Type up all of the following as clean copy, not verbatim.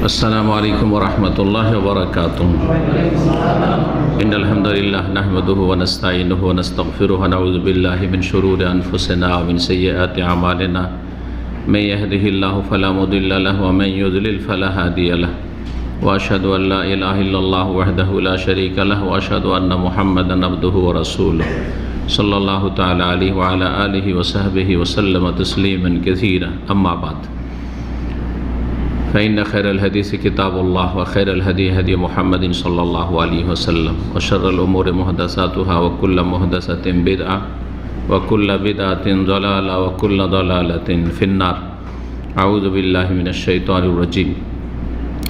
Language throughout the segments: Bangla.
السلام عليكم ورحمة الله وبركاته. إن الحمد لله نحمده ونستعينه ونستغفره ونعوذ بالله من شرور أنفسنا ومن سيئات أعمالنا. من يهده الله فلا مضل له ومن يضلل فلا هادي له. وأشهد أن لا إله إلا الله وحده لا شريك له وأشهد أن محمدا عبده ورسوله صلى الله تعالى عليه وعلى آله وصحبه وسلم تسليما كثيرا. أما بعد، فإن خير الحديث كتاب الله وخير الهدي هدي محمد صلى الله عليه وسلم وشر الأمور محدثاتها وكل محدثة بدعة وكل بدعة ضلالة وكل ضلالة في النار. أعوذ بالله من الشيطان الرجيم.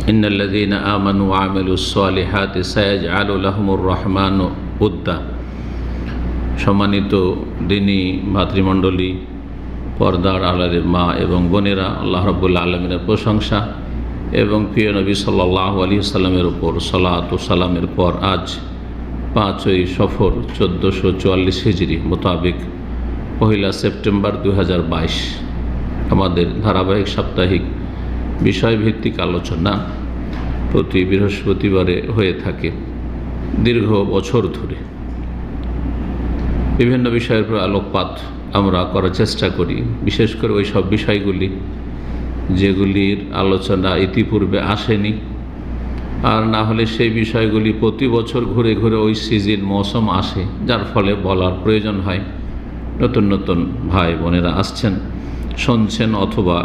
إن الذين آمنوا وعملوا الصالحات سيجعل لهم الرحمن ودا. সম্মানিত দিনী ভাতৃমণ্ডলী, পর্দার আড়ালের মা এবং বোনেরা, আল্লাহ রাব্বুল আলামিনের প্রশংসা এবং প্রিয় নবী সাল্লাল্লাহু আলাইহি ওয়াসাল্লামের উপর সালাত ও সালামের পর আজ 5ই সফর 1444 হিজরি মোতাবেক 1 সেপ্টেম্বর 2022 আমাদের ধারাবাহিক সাপ্তাহিক বিষয়ভিত্তিক আলোচনা প্রতি বৃহস্পতিবারে হয়ে থাকে দীর্ঘ বছর ধরে। বিভিন্ন বিষয়ের উপর আলোকপাত আমরা করার চেষ্টা করি, বিশেষ করে ওই সব বিষয়গুলি যেগুলির আলোচনা ইতিপূর্বে আসেনি, আর না হলে সেই বিষয়গুলি প্রতি বছর ঘুরে ঘুরে ওই সিজন মৌসুম আসে, যার ফলে বলার প্রয়োজন হয়। নতুন নতুন ভাই বোনেরা আসছেন, শুনছেন অথবা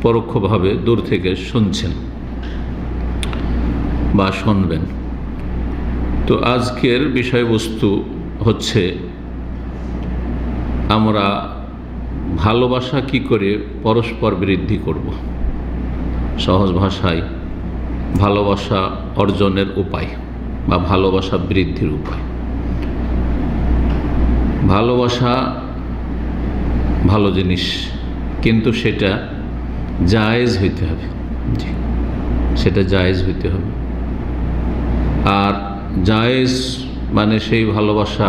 পরোক্ষভাবে দূর থেকে শুনছেন বা শুনবেন। তো আজকের বিষয়বস্তু হচ্ছে আমরা ভালোবাসা কি করে পরস্পর বৃদ্ধি করব। সহজ ভাষায় ভালোবাসা অর্জনের উপায় বা ভালোবাসা বৃদ্ধির উপায়। ভালোবাসা ভালো জিনিস, কিন্তু সেটা জায়েজ হইতে হবে। সেটা জায়েজ হইতে হবে। আর জায়েজ মানে সেই ভালোবাসা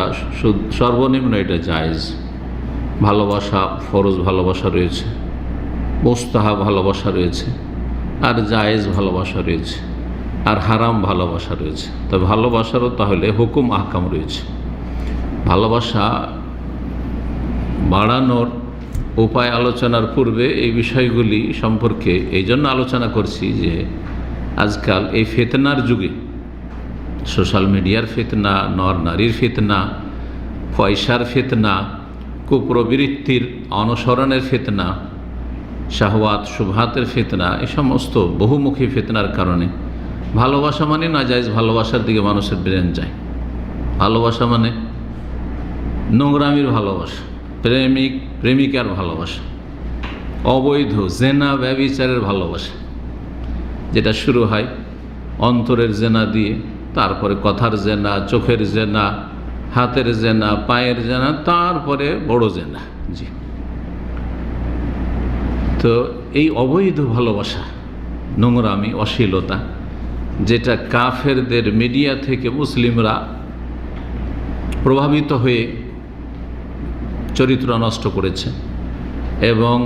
সর্বনিম্ন এটা জায়েজ। ভালোবাসা ফরজ ভালোবাসা রয়েছে, মুস্তাহাব ভালোবাসা রয়েছে, আর জায়েজ ভালোবাসা রয়েছে, আর হারাম ভালোবাসা রয়েছে। তবে ভালোবাসারও তাহলে হুকুম আহকাম রয়েছে। ভালোবাসা বাড়ানোর উপায় আলোচনার পূর্বে এই বিষয়গুলি সম্পর্কে এই জন্য আলোচনা করছি যে আজকাল এই ফিতনার যুগে, সোশ্যাল মিডিয়ার ফিতনা, নর নারীর ফিতনা, পয়সার ফিতনা, কুপ্রবৃত্তির অনুসরণের ফিতনা, শাহওয়াত শুবহাতের ফিতনা, এই সমস্ত বহুমুখী ফিতনার কারণে ভালোবাসা মানে নাজায়েজ ভালোবাসার দিকে মানুষের ব্রেন যায়। ভালোবাসা মানে নোংরামির ভালোবাসা, প্রেমিক প্রেমিকার ভালোবাসা, অবৈধ জেনা ব্যভিচারের ভালোবাসা, যেটা শুরু হয় অন্তরের জেনা দিয়ে, তারপরে কথার জেনা, চোখের জেনা, হাতের জেনা, পায়ের জেনা, তারপরে বড় জেনা। জি, তো এই অবৈধ ভালোবাসা, নোংরামি, অশ্লীলতা, যেটা কাফেরদের মিডিয়া থেকে মুসলিমরা প্রভাবিত হয়ে চরিত্র নষ্ট করেছে এবং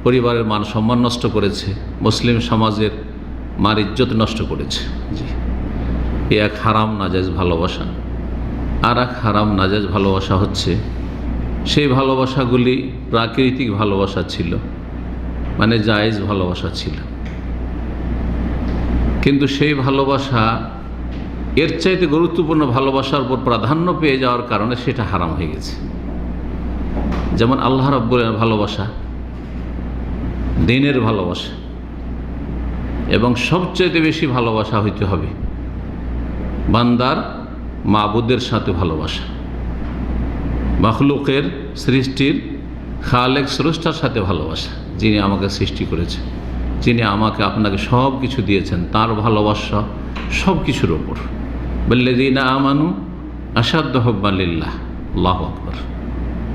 পরিবারের মান সম্মান নষ্ট করেছে, মুসলিম সমাজের মান ইজ্জত নষ্ট করেছে। জি, এক হারাম নাজায়েজ ভালোবাসা। আর এক হারাম নাজায়েজ ভালোবাসা হচ্ছে সেই ভালোবাসাগুলি প্রাকৃতিক ভালোবাসা ছিল, মানে জায়েজ ভালোবাসা ছিল, কিন্তু সেই ভালোবাসা এর চাইতে গুরুত্বপূর্ণ ভালোবাসার উপর প্রাধান্য পেয়ে যাওয়ার কারণে সেটা হারাম হয়ে গেছে। যেমন আল্লাহ রাব্বুল ভালোবাসা, দ্বীনের ভালোবাসা, এবং সবচাইতে বেশি ভালোবাসা হইতে হবে বান্দার মাবুদের সাথে ভালোবাসা, মাখলুকের সৃষ্টির খালেক স্রষ্টার সাথে ভালোবাসা, যিনি আমাকে সৃষ্টি করেছেন, যিনি আমাকে আপনাকে সব কিছু দিয়েছেন, তার ভালোবাসা সব কিছুর ওপর। ওয়াল্লাযীনা আমানু আশাদ্দু হুব্বান লিল্লাহ। আল্লাহু আকবার।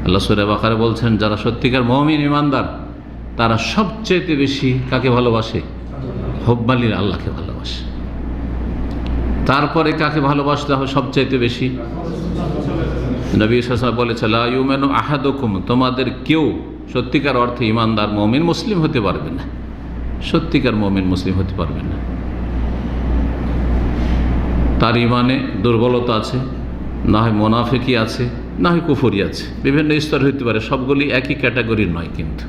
আল্লাহ সূরা বাকারা বলছেন, যারা সত্যিকার মুমিন ইমানদার তারা সবচেয়ে বেশি কাকে ভালোবাসে? হুব্বান লিল্লাহ, আল্লাহকে ভালোবাসে। তারপরে কাকে ভালোবাসতে হবে সবচাইতে বেশি? নবী সাল্লাল্লাহু আলাইহি ওয়াসাল্লাম বলেছে, লা ইউমিনু আহাদুকুম, তোমাদের কেউ সত্যিকার অর্থে ইমানদার মুমিন মুসলিম হতে পারবে না সত্যিকার মুমিন মুসলিম হতে পারবেন না। তার ইমানে দুর্বলতা আছে, না হয় মোনাফিকি আছে, না হয় কুফরি আছে, বিভিন্ন স্তর হইতে পারে, সবগুলি একই ক্যাটাগরির নয়, কিন্তু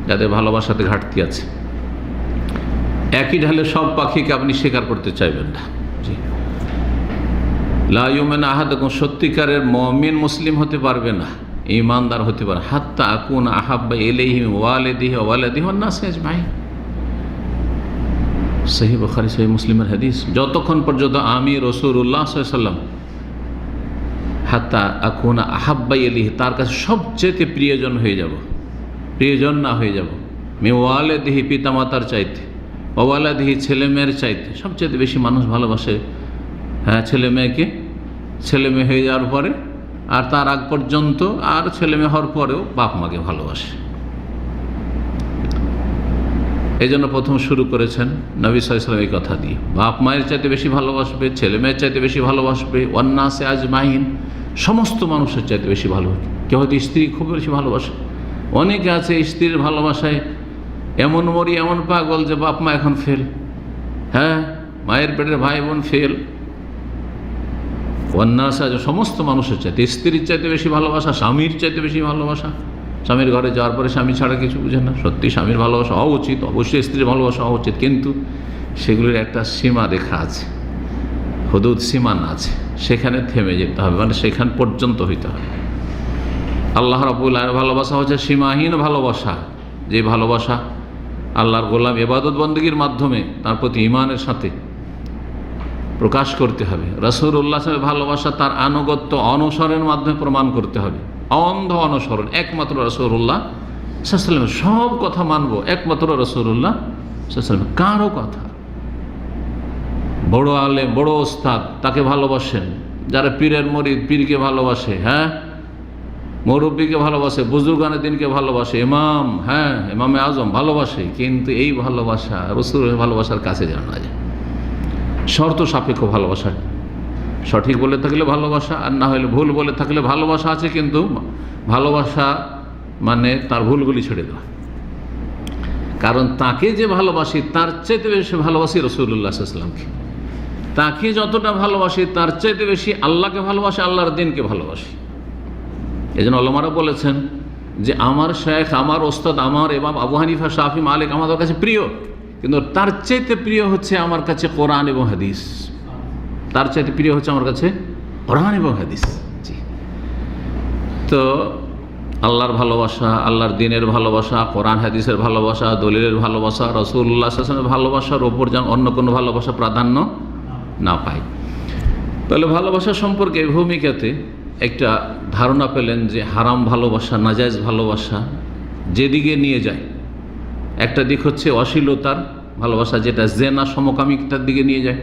যাদের ভালোবাসাতে ঘাটতি আছে। একই ঢালে সব পাখিকে আপনি স্বীকার করতে চাইবেন না। জি, লা ইউমিনু আহাদুকুম, সত্যিকারের মুমিন মুসলিম হতে পারবে না, ঈমানদার হতে পারে, হাত্তা আকুনা আহাব্বা ইলাইহি মিন ওয়ালিদিহি ওয়া ওয়ালাদিহি ওয়ান নাসি আজমাইন। সহিহ বুখারী সহিহ মুসলিমের হাদিস, যতক্ষণ পর্যন্ত আমি রাসূলুল্লাহ সাল্লাল্লাহু আলাইহি ওয়াসাল্লাম হাত্তা আকুনা আহাব্বা ইলাইহি, তার কাছে সবচেয়ে প্রিয়জন হয়ে যাব, প্রিয়জন না হয়ে যাব, মিন ওয়ালিদিহি, পিতামাতার চাইতে, ওয়া ওয়ালাদিহি, ছেলে মেয়ের চাইতে। সবচেয়ে বেশি মানুষ ভালোবাসে ছেলে মেয়েকে, ছেলে মেয়ে হয়ে যাওয়ার পরে, আর তার আগ পর্যন্ত, আর ছেলে মেয়ে হওয়ার পরেও বাপ মাকে ভালোবাসে। এই জন্য প্রথম শুরু করেছেন নবী সাল্লাল্লাহু আলাইহি ওয়াসাল্লাম এই কথা দিয়ে, বাপ মায়ের চাইতে বেশি ভালোবাসবে, ছেলে মেয়ের চাইতে বেশি ভালোবাসবে, ওয়ান নাসি আজমাইন, সমস্ত মানুষের চাইতে বেশি ভালোবাসবে। কেউ হয়তো স্ত্রী খুব বেশি ভালোবাসে, অনেকে আছে স্ত্রীর ভালোবাসায় এমন মরি, এমন পাগল যে বাপ মা এখন ফেল, মায়ের পেটের ভাই বোন ফেল। ওয়ান্নাসা, সমস্ত মানুষের চাইতে, স্ত্রীর চাইতে বেশি ভালোবাসা, স্বামীর চাইতে বেশি ভালোবাসা। স্বামীর ঘরে যাওয়ার পরে স্বামী ছাড়া কিছু বুঝে না। সত্যি স্বামীর ভালোবাসা হওয়া উচিত, অবশ্যই স্ত্রীর ভালোবাসা হওয়া উচিত, কিন্তু সেগুলির একটা সীমা রেখা আছে, হুদুদ সীমানা আছে, সেখানে থেমে যেতে হবে, মানে সেখান পর্যন্ত হইতে হবে। আল্লাহ রাব্বুল আলামিনের ভালোবাসা হচ্ছে সীমাহীন ভালোবাসা, যে ভালোবাসা আল্লাহর গোলাম ইবাদত বন্দেগীর মাধ্যমে তার প্রতি ঈমানের সাথে প্রকাশ করতে হবে। রাসূলুল্লাহ সাল্লাল্লাহু আলাইহি ওয়াসাল্লামের ভালোবাসা তার আনুগত্য অনুসরণের মাধ্যমে প্রমাণ করতে হবে। অন্ধ অনুসরণ, একমাত্র রাসূলুল্লাহ সাল্লাল্লাহু আলাইহি ওয়াসাল্লামের সব কথা মানব, একমাত্র রাসূলুল্লাহ সাল্লাল্লাহু আলাইহি ওয়াসাল্লাম, কারো কথা। বড় আলেম, বড় ওস্তাদ, তাকে ভালোবাসেন, যারা পীরের মুরিদ, পীরকে ভালোবাসে, মুরব্বীকে ভালোবাসে, বুজুর্গানে দিনকে ভালোবাসে, ইমাম, ইমামে আজম ভালোবাসে, কিন্তু এই ভালোবাসা রাসূলের ভালোবাসার কাছে যেন না যায়। শর্ত সাপেক্ষ ভালোবাসা, সঠিক বলে থাকলে ভালোবাসা, আর না হলে ভুল বলে থাকলে ভালোবাসা আছে, কিন্তু ভালোবাসা মানে তার ভুলগুলি ছেড়ে দেওয়া। কারণ তাকে যে ভালোবাসি তার চাইতে বেশি ভালোবাসি রাসূলুল্লাহ সাল্লাল্লাহু আলাইহি ওয়াসাল্লামকে। তাকে যতটা ভালোবাসি তার চাইতে বেশি আল্লাহকে ভালোবাসি, আল্লাহর দ্বীনকে ভালোবাসি। এই জন্য ওলামারা বলেছেন যে আমার শেখ, আমার ওস্তাদ, আমার ইমাম আবু হানিফা, শাফি, মালিক আমাদের কাছে প্রিয়, কিন্তু তার চাইতে প্রিয় হচ্ছে আমার কাছে কোরআন এবং হাদিস। তার চাইতে প্রিয় হচ্ছে আমার কাছে কোরআন এবং হাদিস। জি, তো আল্লাহর ভালোবাসা, আল্লাহর দ্বীনের ভালোবাসা, কোরআন হাদিসের ভালোবাসা, দলিলের ভালোবাসা, রাসূলুল্লাহ সাল্লাল্লাহু আলাইহি ওয়াসাল্লামের ভালোবাসার ওপর যেন অন্য কোনো ভালোবাসা প্রাধান্য না পায়। তাহলে ভালোবাসা সম্পর্কে এই ভূমিকাতে একটা ধারণা পেলেন যে হারাম ভালোবাসা, নাজায়েজ ভালোবাসা যেদিকে নিয়ে যায়, একটা দিক হচ্ছে অশ্লীলতার ভালোবাসা, যেটা জেনা সমকামিতার দিকে নিয়ে যায়।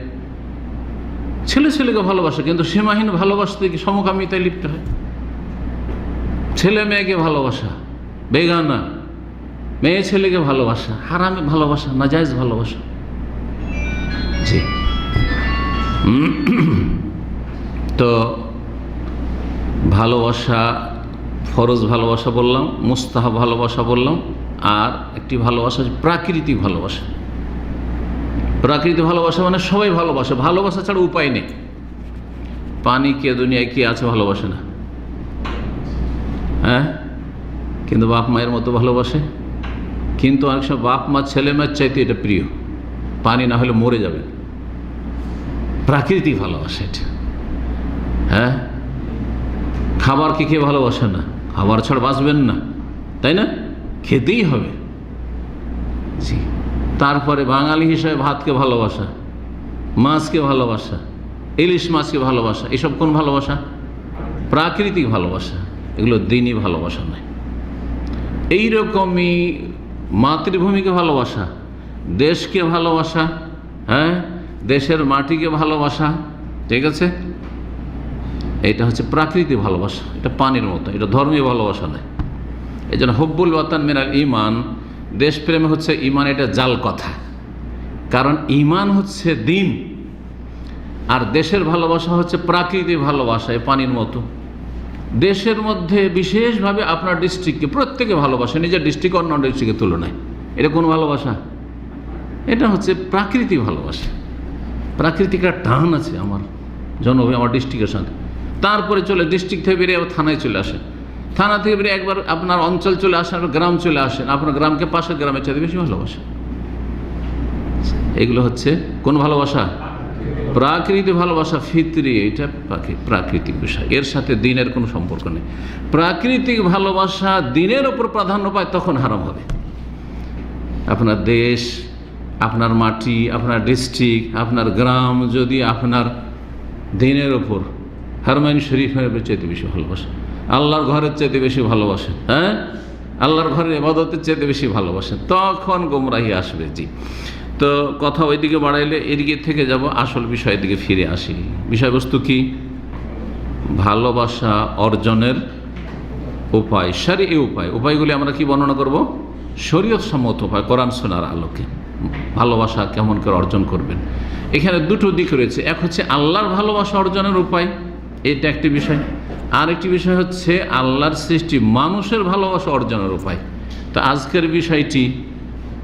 ছেলে ছেলেকে ভালোবাসা, কিন্তু সীমাহীন ভালোবাসা থেকে সমকামিতায় লিপ্ত হয়। ছেলে মেয়েকে ভালোবাসা, বেগানা মেয়ে ছেলেকে ভালোবাসা, হারামে ভালোবাসা, নাজায়েজ ভালোবাসা। জি, তো ভালোবাসা, ফরজ ভালোবাসা বললাম, মুস্তাহাব ভালোবাসা বললাম, আর একটি ভালোবাসা প্রাকৃতিক ভালোবাসা। প্রাকৃতিক ভালোবাসা মানে সবাই ভালোবাসে, ভালোবাসা ছাড়া উপায় নেই। পানি কে দুনিয়ায় কি আছে ভালোবাসে না, কিন্তু বাপ মায়ের মতো ভালোবাসে। কিন্তু অনেক সময় বাপ মা ছেলে মেয়ের চাইতে এটা প্রিয়, পানি না হলে মরে যাবে। প্রাকৃতিক ভালোবাসা এটা। খাবার কি খেয়ে ভালোবাসে না, খাবার ছাড়া বাঁচবেন না, তাই না? খেতেই হবে। জি, তারপরে বাঙালি হিসাবে ভাতকে ভালোবাসা, মাছকে ভালোবাসা, ইলিশ মাছকে ভালোবাসা, এসব কোন ভালোবাসা? প্রাকৃতিক ভালোবাসা। এগুলো দ্বীনি ভালোবাসা নয়। এইরকমই মাতৃভূমিকে ভালোবাসা, দেশকে ভালোবাসা, দেশের মাটিকে ভালোবাসা, ঠিক আছে? এটা হচ্ছে প্রাকৃতিক ভালোবাসা, এটা পানির মতো, এটা ধর্মীয় ভালোবাসা নয়। এই জন্য হুব্বুল ওয়াতান মিনাল ঈমান, দেশপ্রেম হচ্ছে ঈমান, এটা জাল কথা। কারণ ঈমান হচ্ছে দ্বীন, আর দেশের ভালোবাসা হচ্ছে প্রাকৃতিক ভালোবাসা, এই পানির মতো। দেশের মধ্যে বিশেষভাবে আপনার ডিস্ট্রিক্টকে প্রত্যেকে ভালোবাসে, নিজের ডিস্ট্রিক্ট অন্য ডিস্ট্রিক্টের তুলনায়। এটা কোন ভালোবাসা? এটা হচ্ছে প্রাকৃতিক ভালোবাসা। প্রাকৃতিক একটা টান আছে আমার জনভাবে, আমার ডিস্ট্রিক্টের সাথে। তারপরে চলে ডিস্ট্রিক্ট থেকে বেরিয়ে আবার থানায় চলে আসে, থানা থেকে বেরিয়ে একবার আপনার অঞ্চল চলে আসেন, গ্রাম চলে আসেন, আপনার গ্রামকে পাশের গ্রামের চাইতে বেশি ভালোবাসা। এগুলো হচ্ছে কোন ভালোবাসা? প্রাকৃতিক ভালোবাসা, ফিতরি। এটা প্রাকৃতিক বিষয়, এর সাথে দিনের কোনো সম্পর্ক নেই। প্রাকৃতিক ভালোবাসা দিনের ওপর প্রাধান্য পায় তখন হারাম হবে। আপনার দেশ, আপনার মাটি, আপনার ডিস্ট্রিক্ট, আপনার গ্রাম যদি আপনার দিনের ওপর হারমাইন শরীফের চাইতে বেশি ভালোবাসে, আল্লাহর ঘরের চাইতে বেশি ভালোবাসেন, হ্যাঁ, আল্লাহর ঘরের ইবাদতের চাইতে বেশি ভালোবাসেন, তখন গোমরাহি আসবে। জি, তো কথা ওইদিকে বাড়াইলে এদিকে থেকে যাব, আসল বিষয়ের দিকে ফিরে আসি। বিষয়বস্তু কি? ভালোবাসা অর্জনের উপায়, শরঈ উপায়। উপায়গুলি আমরা কি বর্ণনা করব? শরীয়ত সম্মত উপায়, কোরআন সুন্নাহর আলোকে ভালোবাসা কেমন করে অর্জন করবেন। এখানে দুটো দিক রয়েছে, এক হচ্ছে আল্লাহর ভালোবাসা অর্জনের উপায়, এটা একটি বিষয়। আর একটি বিষয় হচ্ছে আল্লাহর সৃষ্টি মানুষের ভালোবাসা অর্জনের উপায়। তো আজকের বিষয়টি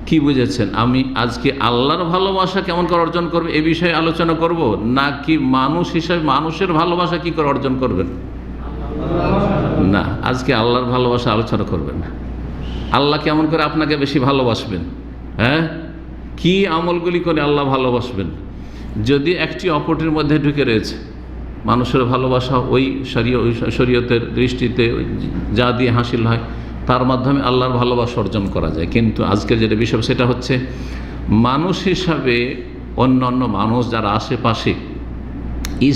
কি বুঝেছেন? আমি আজকে আল্লাহর ভালোবাসা কেমন করে অর্জন করবে এ বিষয়ে আলোচনা করব, নাকি মানুষ হিসাবে মানুষের ভালোবাসা কি করে অর্জন করবেন? না, আজকে আল্লাহর ভালোবাসা আলোচনা করবেন না। আল্লাহ কেমন করে আপনাকে বেশি ভালোবাসবেন, হ্যাঁ, কি আমলগুলি করে আল্লাহ ভালোবাসবেন, যদি একটি অপরটির মধ্যে ঢুকে রয়েছে। মানুষের ভালোবাসা ওই শরীয়তের দৃষ্টিতে যা দিয়ে হাসিল হয় তার মাধ্যমে আল্লাহর ভালোবাসা অর্জন করা যায়। কিন্তু আজকের যেটা বিষয় সেটা হচ্ছে মানুষ হিসাবে অন্যান্য মানুষ যারা আশেপাশে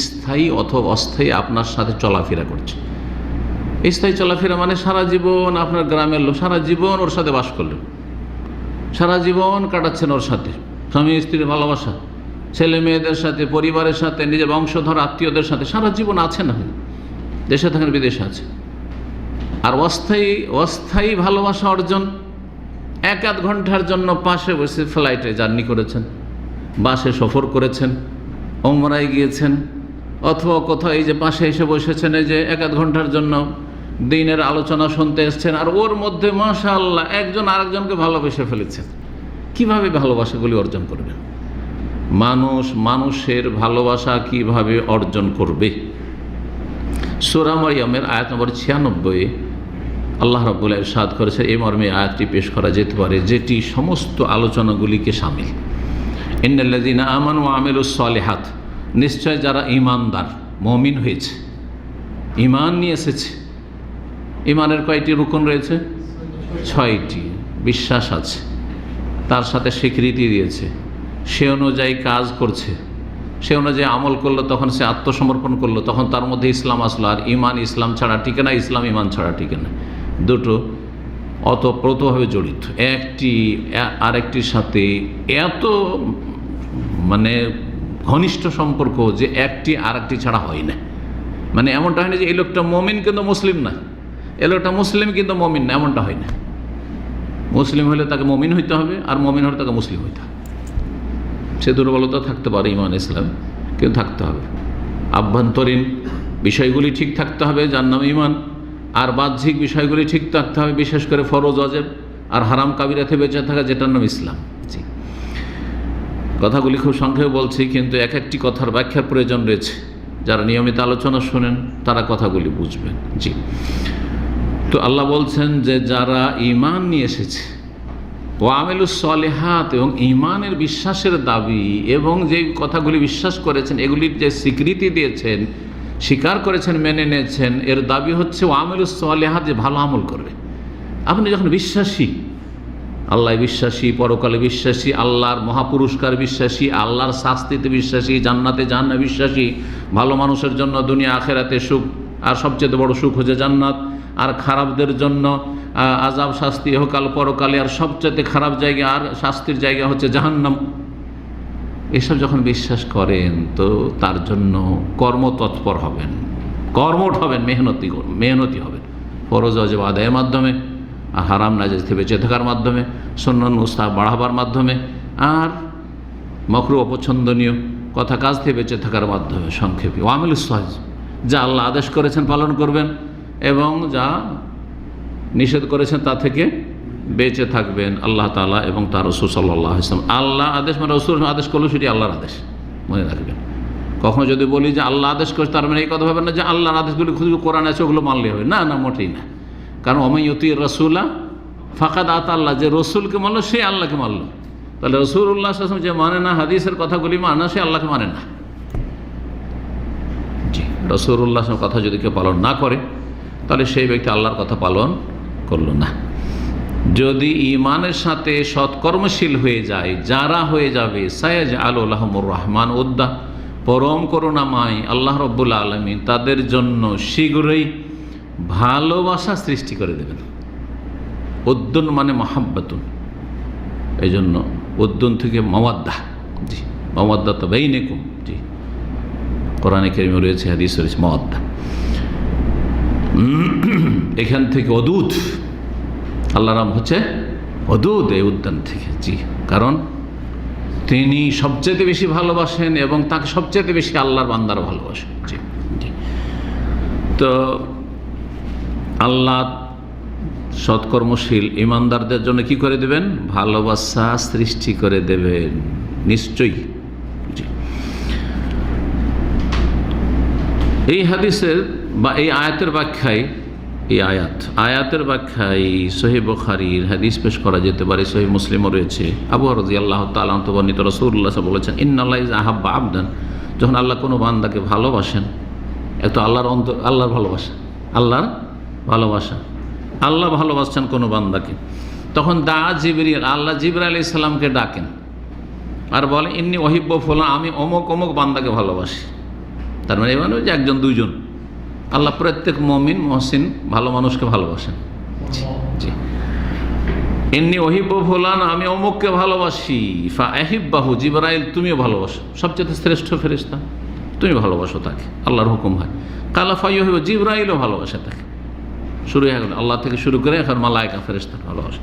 স্থায়ী অথবা অস্থায়ী আপনার সাথে চলাফেরা করছে। স্থায়ী চলাফেরা মানে সারা জীবন আপনার গ্রামের লোক, সারা জীবন ওর সাথে বাস করলেন, সারা জীবন কাটাচ্ছেন ওর সাথে, স্বামী স্ত্রীর ভালোবাসা, ছেলে মেয়েদের সাথে, পরিবারের সাথে, নিজের বংশধর আত্মীয়দের সাথে সারা জীবন আছেন, দেশে থাকেন বিদেশে আছে। আর অস্থায়ী ভালোবাসা অর্জন, এক আধ ঘন্টার জন্য পাশে বসে ফ্লাইটে জার্নি করেছেন, বাসে সফর করেছেন, ওমরায় গিয়েছেন, অথবা কোথাও এই যে পাশে এসে বসেছেন, এই যে এক আধ ঘন্টার জন্য দিনের আলোচনা শুনতে এসছেন, আর ওর মধ্যে মাশাআল্লাহ একজন আরেকজনকে ভালোবেসে ফেলেছেন। কিভাবে ভালোবাসাগুলি অর্জন করবেন? মানুষের ভালোবাসা কিভাবে অর্জন করবে? সূরা মারইয়ামের আয়াত নম্বর 96 আল্লাহ রাব্বুল আলামিন ইরশাদ করেছেন, এই মর্মে আয়াতটি পেশ করা যেতে পারে যেটি সমস্ত আলোচনাগুলিকে শামিল। ইন্নাল্লাযীনা আমানু ওয়া আমিলুস সালিহাত, নিশ্চয় যারা ঈমানদার, মুমিন হয়েছে, ঈমান নিয়ে এসেছে। ঈমানের কয়টি রুকন রয়েছে? 6টি। বিশ্বাস আছে, তার সাথে স্বীকৃতি দিয়েছে, সে অনুযায়ী কাজ করছে, সে অনুযায়ী আমল করলো, তখন সে আত্মসমর্পণ করলো, তখন তার মধ্যে ইসলাম আসলো। আর ঈমান ইসলাম ছাড়া টিকে না, ইসলাম ঈমান ছাড়া টিকে না। দুটো অতপ্রতভাবে জড়িত, একটি আরেকটির সাথে এত মানে ঘনিষ্ঠ সম্পর্ক যে একটি আরেকটি ছাড়া হয় না। মানে এমনটা হয় না যে এই লোকটা মমিন কিন্তু মুসলিম না, এই লোকটা মুসলিম কিন্তু মমিন না, এমনটা হয় না। মুসলিম হলে তাকে মমিন হইতে হবে, আর মমিন হলে তাকে মুসলিম হইতে হবে। সে দুর্বলতা থাকতে পারে ঈমান ইসলাম, কিন্তু থাকতে হবে। আভ্যন্তরীণ বিষয়গুলি ঠিক থাকতে হবে, যার নাম ঈমান, আর বাহ্যিক বিষয়গুলি ঠিক থাকতে হবে, বিশেষ করে ফরজ ওয়াজিব আর হারাম কাবিরাতে বেঁচে থাকা, যেটার নাম ইসলাম। জি, কথাগুলি খুব সংক্ষেপে বলছি, কিন্তু এক একটি কথার ব্যাখ্যার প্রয়োজন রয়েছে। যারা নিয়মিত আলোচনা শোনেন তারা কথাগুলি বুঝবেন। জি, তো আল্লাহ বলছেন যে যারা ঈমান নিয়ে এসেছে, ও আমিলুস সালিহাত, এবং ঈমানের বিশ্বাসের দাবি এবং যে কথাগুলি বিশ্বাস করেছেন এগুলির যে স্বীকৃতি দিয়েছেন, স্বীকার করেছেন, মেনে নিয়েছেন, এর দাবি হচ্ছে ও আমিলুস সালিহাত, যে ভালো আমল করবে। আপনি যখন বিশ্বাসী, আল্লাহ বিশ্বাসী, পরকালে বিশ্বাসী, আল্লাহর মহাপুরস্কার বিশ্বাসী, আল্লাহর শাস্তিতে বিশ্বাসী, জান্নাতে জাহান্নামে বিশ্বাসী, ভালো মানুষের জন্য দুনিয়া আখেরাতে সুখ, আর সবচেয়ে বড় সুখ হচ্ছে জান্নাত, আর খারাপদের জন্য আযাব শাস্তি ইহকাল পরকালে, আর সবচেয়ে খারাপ জায়গা আর শাস্তির জায়গা হচ্ছে জাহান্নাম। এসব যখন বিশ্বাস করেন তো তার জন্য কর্মতৎপর হবেন, কর্মঠ হবেন, মেহনতি হবেন, ফরজ ওয়াজিব আদায়ের মাধ্যমে, আর হারাম নাজায়েজ থেকে বেঁচে থাকার মাধ্যমে, সুন্নাত মুস্তাহাব বাড়াবার মাধ্যমে, আর মাকরুহ অপছন্দনীয় কথা কাজ থেকে বেঁচে থাকার মাধ্যমে। সংক্ষেপে ওয়া আমিলুস সালিহাত, যা আল্লাহ আদেশ করেছেন পালন করবেন, এবং যা নিষেধ করেছেন তা থেকে বেঁচে থাকবেন আল্লাহ তাআলা এবং তার রাসূল সাল্লাল্লাহু আলাইহি ওয়াসাল্লাম। আল্লাহ আদেশ মানে রাসূল আদেশ করলো সেটি আল্লাহর আদেশ, মনে রাখবেন। কখনো যদি বলি যে আল্লাহ আদেশ করছে, তার মানে এই কথা ভাবেন না যে আল্লাহর আদেশগুলি খুঁজে কোরআন আছে ওগুলো মানলে হবে, না না, মোটেই না। কারণ ওমান ইউতির রাসূলা ফাকাদ আতা আল্লাহ, যে রসুলকে মানলো সে আল্লাহকে মানলো। তাহলে রাসূলুল্লাহ সাল্লাল্লাহু আলাইহি ওয়াসাল্লাম যে মানে না, হাদিসের কথাগুলি মানে না, সে আল্লাহকে মানে না। জি, রাসূলুল্লাহ কথা যদি কেউ পালন না করে তাহলে সেই ব্যক্তি আল্লাহর কথা পালন করলো না। যদি ঈমানের সাথে সৎকর্মশীল হয়ে যায়, যারা হয়ে যাবে সায়াজআলু লাহুমুর রহমান উদ্দা, পরম করুণাময় আল্লাহ রাব্বুল আলামিন তাদের জন্য শীঘ্রই ভালোবাসা সৃষ্টি করে দেবেন। উদ্দুন মানে মাহাব্বাতুন, এই জন্য উদ্দুন থেকে মাওয়াদ্দা। জি, মাওয়াদ্দা তো বাইনাকুম। জি, কোরআনে কারিমে রয়েছে, হাদিসে রয়েছে মাওয়াদ্দা। এখান থেকে অদূত, আল্লাহর নাম হচ্ছে অদূত, এই উদ্যান থেকে। জি, কারণ তিনি সবচেয়ে বেশি ভালোবাসেন এবং তাকে সবচেয়ে বেশি আল্লাহর বান্দার ভালোবাসেন। জি জি। তো আল্লাহ সৎকর্মশীল ইমানদারদের জন্য কি করে দেবেন? ভালোবাসা সৃষ্টি করে দেবেন নিশ্চয়ই। জি, এই হাদিসের বা এই আয়াতের ব্যাখ্যায়, এই আয়াতের ব্যাখ্যায় সহিহ বুখারীর হাদিস পেশ করা যেতে পারে, সহিহ মুসলিমও রয়েছে। আবু হুরায়রা রাদিয়াল্লাহু তাআলা আনহু বর্ণিত, রাসূলুল্লাহ সাল্লাল্লাহু আলাইহি ওয়াসাল্লাম বলেছেন, ইন্নাল্লাহা ইযা আহাব্বা আবদান, যখন আল্লাহ কোনো বান্দাকে ভালোবাসেন, এত আল্লাহর আল্লাহর ভালোবাসা, আল্লাহর ভালোবাসা, আল্লাহ ভালোবাসছেন কোনো বান্দাকে, তখন জিবরিল, আল্লাহ জিবরাইল আলাইহিস সালামকে ডাকেন আর বলে, ইন্নী উহিব্বু ফুলান, আমি অমুক অমুক বান্দাকে ভালোবাসি। তার মানে যে একজন দুইজন, আল্লাহ প্রত্যেক মুমিন মুহসিন ভালো মানুষকে ভালোবাসেন। জি, ইন্নী উহিব্বু ফুলান, আমি অমুককে ভালোবাসি, ফা আহিব্বাহু, জিবরাইল তুমিও ভালোবাসো, সবচেয়ে শ্রেষ্ঠ ফেরেশতা, তুমি ভালোবাসো তাকে, আল্লাহর হুকুম হয়। কালা ফাইয়ুহিব্বু, জিবরাইলও ভালোবাসে তাকে। শুরু হয়ে গেল আল্লাহ থেকে শুরু করে এখন মালায়েকা ফেরেশতা ভালোবাসে।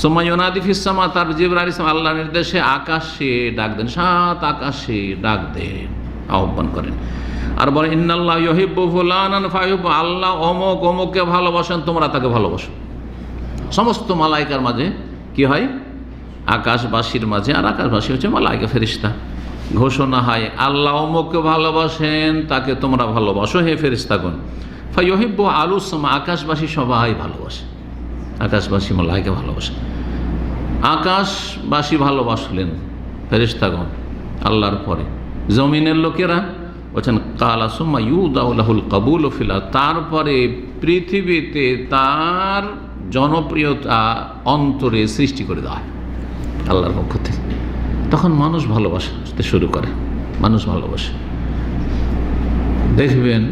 সুম্মা ইউনাদি ফিস সামা, তার জিবরাইল আলাইহিস সালাম আল্লাহর নির্দেশে আকাশে ডাক দেন, সাত আকাশে ডাক দেন, আহ্বান করেন আর বলে, ইন্নাল্লাহা ইউহিব্বু ফুলানান ফায়ুহিব্বু, আল্লাহ অমুক অমুককে ভালোবাসেন, তোমরা তাকে ভালোবাসো। সমস্ত মালায়েকার মাঝে কি হয়? আকাশবাসীর মাঝে, আর আকাশবাসী হচ্ছে মালায়েকা ফেরেশতা, ঘোষণা হয় আল্লাহ অমুককে ভালোবাসেন, তাকে তোমরা ভালোবাসো হে ফেরেশতাগণ। ফায়ুহিব্বু আহলুস সামা, আকাশবাসী সবাই ভালোবাসে, আকাশবাসী মালায়েকা ভালোবাসে। আকাশবাসী ভালোবাসলেন ফেরেশতাগণ আল্লাহর পরে, জমিনের লোকেরা বলছেন কালা সুম্মা ইউদাউ লাহুল কাবুল ফিল, তারপরে পৃথিবীতে তার জনপ্রিয়তা অন্তরে সৃষ্টি করে দেওয়া হয় আল্লাহর পক্ষ থেকে। তখন মানুষ ভালোবাসতে শুরু করে, মানুষ ভালোবাসে। দেখবেন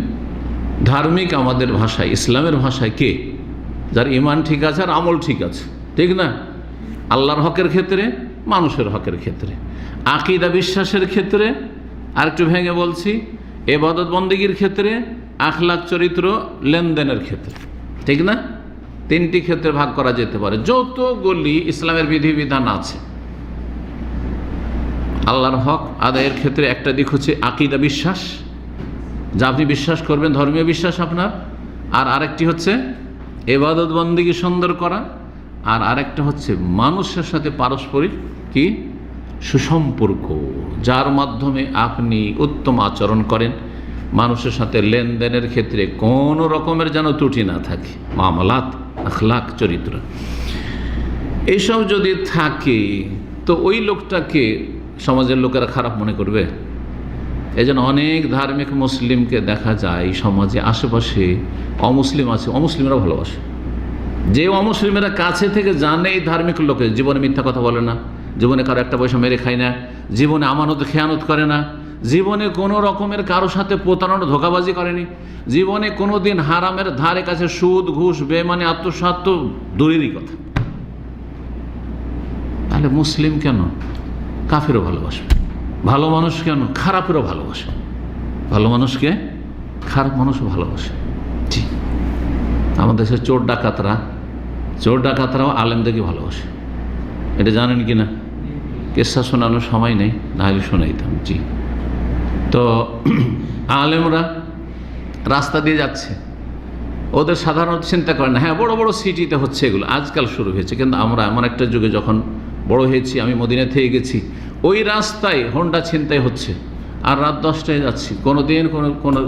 ধার্মিক আমাদের ভাষায়, ইসলামের ভাষায় কে? যার ঈমান ঠিক আছে আর আমল ঠিক আছে, ঠিক না? আল্লাহর হকের ক্ষেত্রে, মানুষের হকের ক্ষেত্রে, আকীদা বিশ্বাসের ক্ষেত্রে, আরেকটু ভেঙে বলছি, ইবাদত বন্দেগীর ক্ষেত্রে, আখলাক চরিত্র লেনদেনের ক্ষেত্রে, ঠিক না? তিনটি ক্ষেত্রে ভাগ করা যেতে পারে। যতগুলি ইসলামের বিধিবিধান আছে আল্লাহর হক আদায়ের ক্ষেত্রে, একটা দিক হচ্ছে আকীদা বিশ্বাস, যা আপনি বিশ্বাস করবেন, ধর্মীয় বিশ্বাস আপনার, আর আরেকটি হচ্ছে ইবাদত বন্দেগী সুন্দর করা, আর আরেকটা হচ্ছে মানুষের সাথে পারস্পরিক কি সুসম্পর্ক, যার মাধ্যমে আপনি উত্তম আচরণ করেন, মানুষের সাথে লেনদেনের ক্ষেত্রে কোনো রকমের যেন ত্রুটি না থাকে, মামলাত, আখলাক, চরিত্র, এইসব যদি থাকে তো ওই লোকটাকে সমাজের লোকেরা খারাপ মনে করবে। এই জন্য অনেক ধার্মিক মুসলিমকে দেখা যায় সমাজে আশেপাশে অমুসলিম আছে, অমুসলিমরা ভালোবাসে। যে অমুসলিমেরা কাছে থেকে জানে এই ধার্মিক লোকে জীবনে মিথ্যা কথা বলে না, জীবনে কারো একটা পয়সা মেরে খায় না, জীবনে আমানত খেয়ানত করে না, জীবনে কোনো রকমের কারোর সাথে প্রতারণা ধোঁকাবাজি করেনি, জীবনে কোনো দিন হারামের ধারে কাছে সুদ ঘুষ বেমানি আত্মসাৎ তো দূরেরই কথা। তাহলে মুসলিম কেন কাফেরও ভালোবাসে? ভালো মানুষ কেন খারাপেরও ভালোবাসে? ভালো মানুষকে খারাপ মানুষও ভালোবাসে। জি, আমাদের দেশের চোর ডাকাতরাও আলেমদেরকে ভালোবাসে, এটা জানেন কি না? কেসা শোনানোর সময় নেই, নাহলে শোনাইতাম। জি, তো আলেমরা রাস্তা দিয়ে যাচ্ছে, ওদের সাধারণত চিন্তা করে না। হ্যাঁ, বড় বড় সিটিতে হচ্ছে এগুলো, আজকাল শুরু হয়েছে, কিন্তু আমরা এমন একটা যুগে যখন বড় হয়েছি, আমি মদিনা থেকে গেছি, ওই রাস্তায় হোন্ডা ছিনতাই হচ্ছে আর রাত 10টায় যাচ্ছি, কোনো দিন কোনো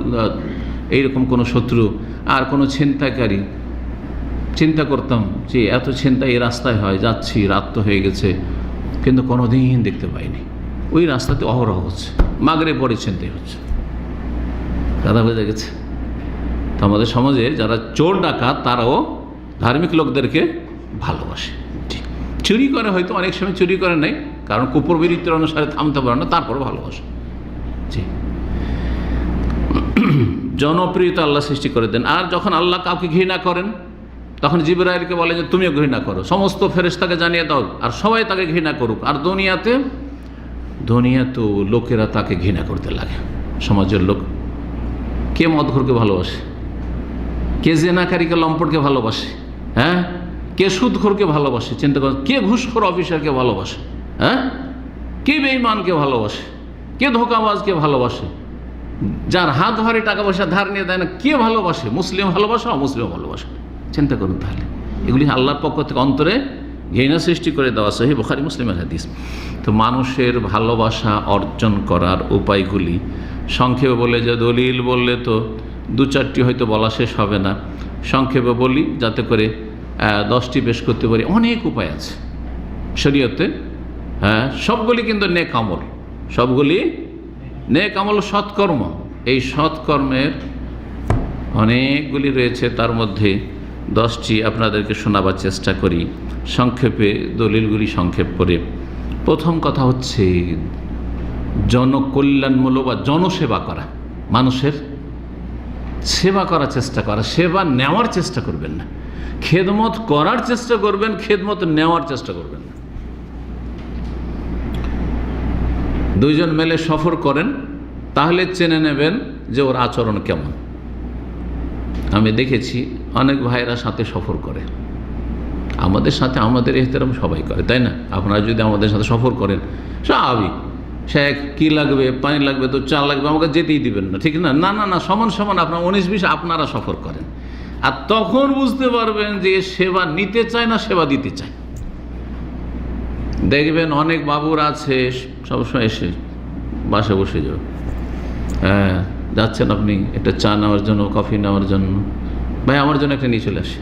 এইরকম কোনো শত্রু আর কোনো ছিনতাইকারী, চিন্তা করতাম যে এত ছিনতাই এই রাস্তায় হয়, যাচ্ছি, রাত তো হয়ে গেছে, কিন্তু কোনো দিন দেখতে পাইনি। ওই রাস্তাতে অহরহ হচ্ছে, মাগরে পরে ছিনতাই হচ্ছে। কথা বোঝা গেছে? তো আমাদের সমাজে যারা চোর ডাকাত তারাও ধার্মিক লোকদেরকে ভালোবাসে। চুরি করে, হয়তো অনেক সময় চুরি করে নাই, কারণ কুপ্রবৃত্তির অনুসারে থামতে পারে না, তারপরে ভালোবাসে। জি, জনপ্রিয়তা আল্লাহ সৃষ্টি করে দেন। আর যখন আল্লাহ কাউকে ঘৃণা করেন, তখন জিবরাইলকে বলে যে তুমিও ঘৃণা করো, সমস্ত ফেরেশতাকে জানিয়ে দাও, আর সবাই তাকে ঘৃণা করুক। আর দুনিয়াতেও লোকেরা তাকে ঘৃণা করতে লাগে। সমাজের লোক, কে মদখোরকে ভালোবাসে, কে জেনাকারীকে লম্পটকে ভালোবাসে, হ্যাঁ, কে সুদখোরকে ভালোবাসে, চিন্তা করেন, কে ঘুষখোর অফিসারকে ভালোবাসে, হ্যাঁ, কে বেঈমানকে ভালোবাসে, কে ধোঁকাবাজকে ভালোবাসে, যার হাত ধরে টাকা পয়সা ধার নিয়ে দেয় না, কে ভালোবাসে? মুসলিম ভালোবাসে, অমুসলিম ভালোবাসে। চিন্তা করুন তাহলে, এগুলি আল্লাহর পক্ষ থেকে অন্তরে ঘৃণা সৃষ্টি করে দেওয়া। সহিহ বুখারী মুসলিমের হাদিস। তো মানুষের ভালোবাসা অর্জন করার উপায়গুলি সংক্ষেপে বলে, যে দলিল বললে তো 2-4টি হয়তো বলা শেষ হবে না, সংক্ষেপে বলি যাতে করে 10টি পেশ করতে পারি। অনেক উপায় আছে শরীয়তে, হ্যাঁ, সবগুলি কিন্তু নেক আমল, সবগুলি নেক আমল, সৎকর্ম। এই সৎকর্মের অনেকগুলি রয়েছে, তার মধ্যে 10টি আপনাদেরকে শোনাবার চেষ্টা করি সংক্ষেপে, দলিলগুলি সংক্ষেপ করে। প্রথম কথা হচ্ছে জনকল্যাণমূলক বা জনসেবা করা, মানুষের সেবা করার চেষ্টা করা। সেবা নেওয়ার চেষ্টা করবেন না, খেদমত করার চেষ্টা করবেন, খেদমত নেওয়ার চেষ্টা করবেন না। দুইজন মিলে সফর করেন, তাহলে চেনে নেবেন যে ওর আচরণ কেমন। আমি দেখেছি অনেক ভাইরা সাথে সফর করে, আমাদের সাথে আমাদের এহতেরাম সবাই করে, তাই না? আপনারা যদি আমাদের সাথে সফর করেন, স্বাভাবিক, শেখ কী লাগবে, পানি লাগবে, তো চা লাগবে, আমাকে যেতেই দিবেন না, ঠিক না? না না না, সমান সমান আপনার 19-20 আপনারা সফর করেন। আর তখন বুঝতে পারবেন যে সেবা নিতে চায় না সেবা দিতে চায়। দেখবেন অনেক বাবুর আছে, সবসময় এসে বাসে বসে যাও, হ্যাঁ যাচ্ছেন আপনি একটা চা নেওয়ার জন্য, কফি নেওয়ার জন্য, ভাই আমার জন্য একটা নিয়ে চলে আসে।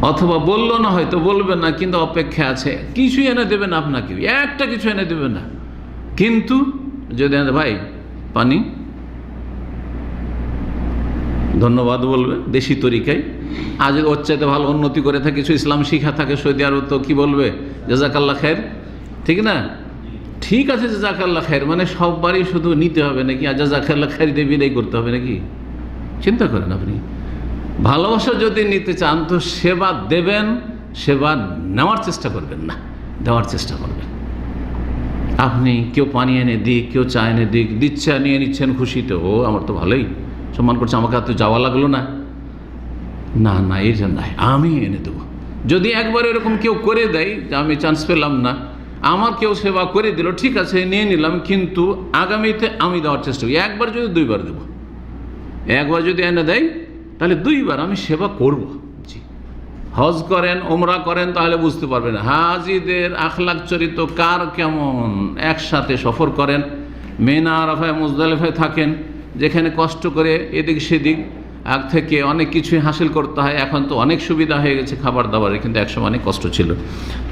অথবা বললো না, হয়তো বলবে না, কিন্তু অপেক্ষা আছে, কিছুই এনে দেবে না আপনাকে, একটা কিছু এনে দেবে না, কিন্তু যদি ভাই পানি, ধন্যবাদ বলবে দেশি তরিকায়। আজ ওর চাইতে ভালো উন্নতি করে থাকে, কিছু ইসলাম শিখা থাকে সৌদি আরব, তো কী বলবে? জাযাকাল্লাহ খায়ের, ঠিক না? ঠিক আছে, জাযাকাল্লাহ খায়ের, মানে সববারই শুধু নিতে হবে নাকি? আর জাযাকাল্লাহ খায়ের দিয়ে বিদায় করতে হবে নাকি? চিন্তা করেন আপনি। ভালোবাসা যদি নিতে চান তো সেবা দেবেন, সেবা নেওয়ার চেষ্টা করবেন না, দেওয়ার চেষ্টা করবেন। আপনি কেউ পানি এনে দিক, কেউ চা এনে দিক, দিচ্ছে, নিয়ে নিচ্ছেন খুশিতে, ও আমার তো ভালোই সম্মান করছে, আমাকে আর তো যাওয়া লাগলো না, না না, এই জন্য আমি এনে দেবো। যদি একবার এরকম কেউ করে দেয় যে আমি চান্স পেলাম না, আমার কেউ সেবা করে দিল, ঠিক আছে নিয়ে নিলাম, কিন্তু আগামীতে আমি দেওয়ার চেষ্টা করি। একবার যদি 2বার দেবো, একবার যদি এনে দেয় তাহলে 2বার আমি সেবা করব। জি, হজ করেন, ওমরা করেন, তাহলে বুঝতে পারবেন হাজিদের আখলাক চরিত্র কার কেমন। একসাথে সফর করেন, মিনা, আরাফায়, মুজদালিফায় থাকেন, যেখানে কষ্ট করে এদিক সেদিক আগ থেকে অনেক কিছুই হাসিল করতে হয়। এখন তো অনেক সুবিধা হয়ে গেছে খাবার দাবারের, কিন্তু একসময় অনেক কষ্ট ছিল।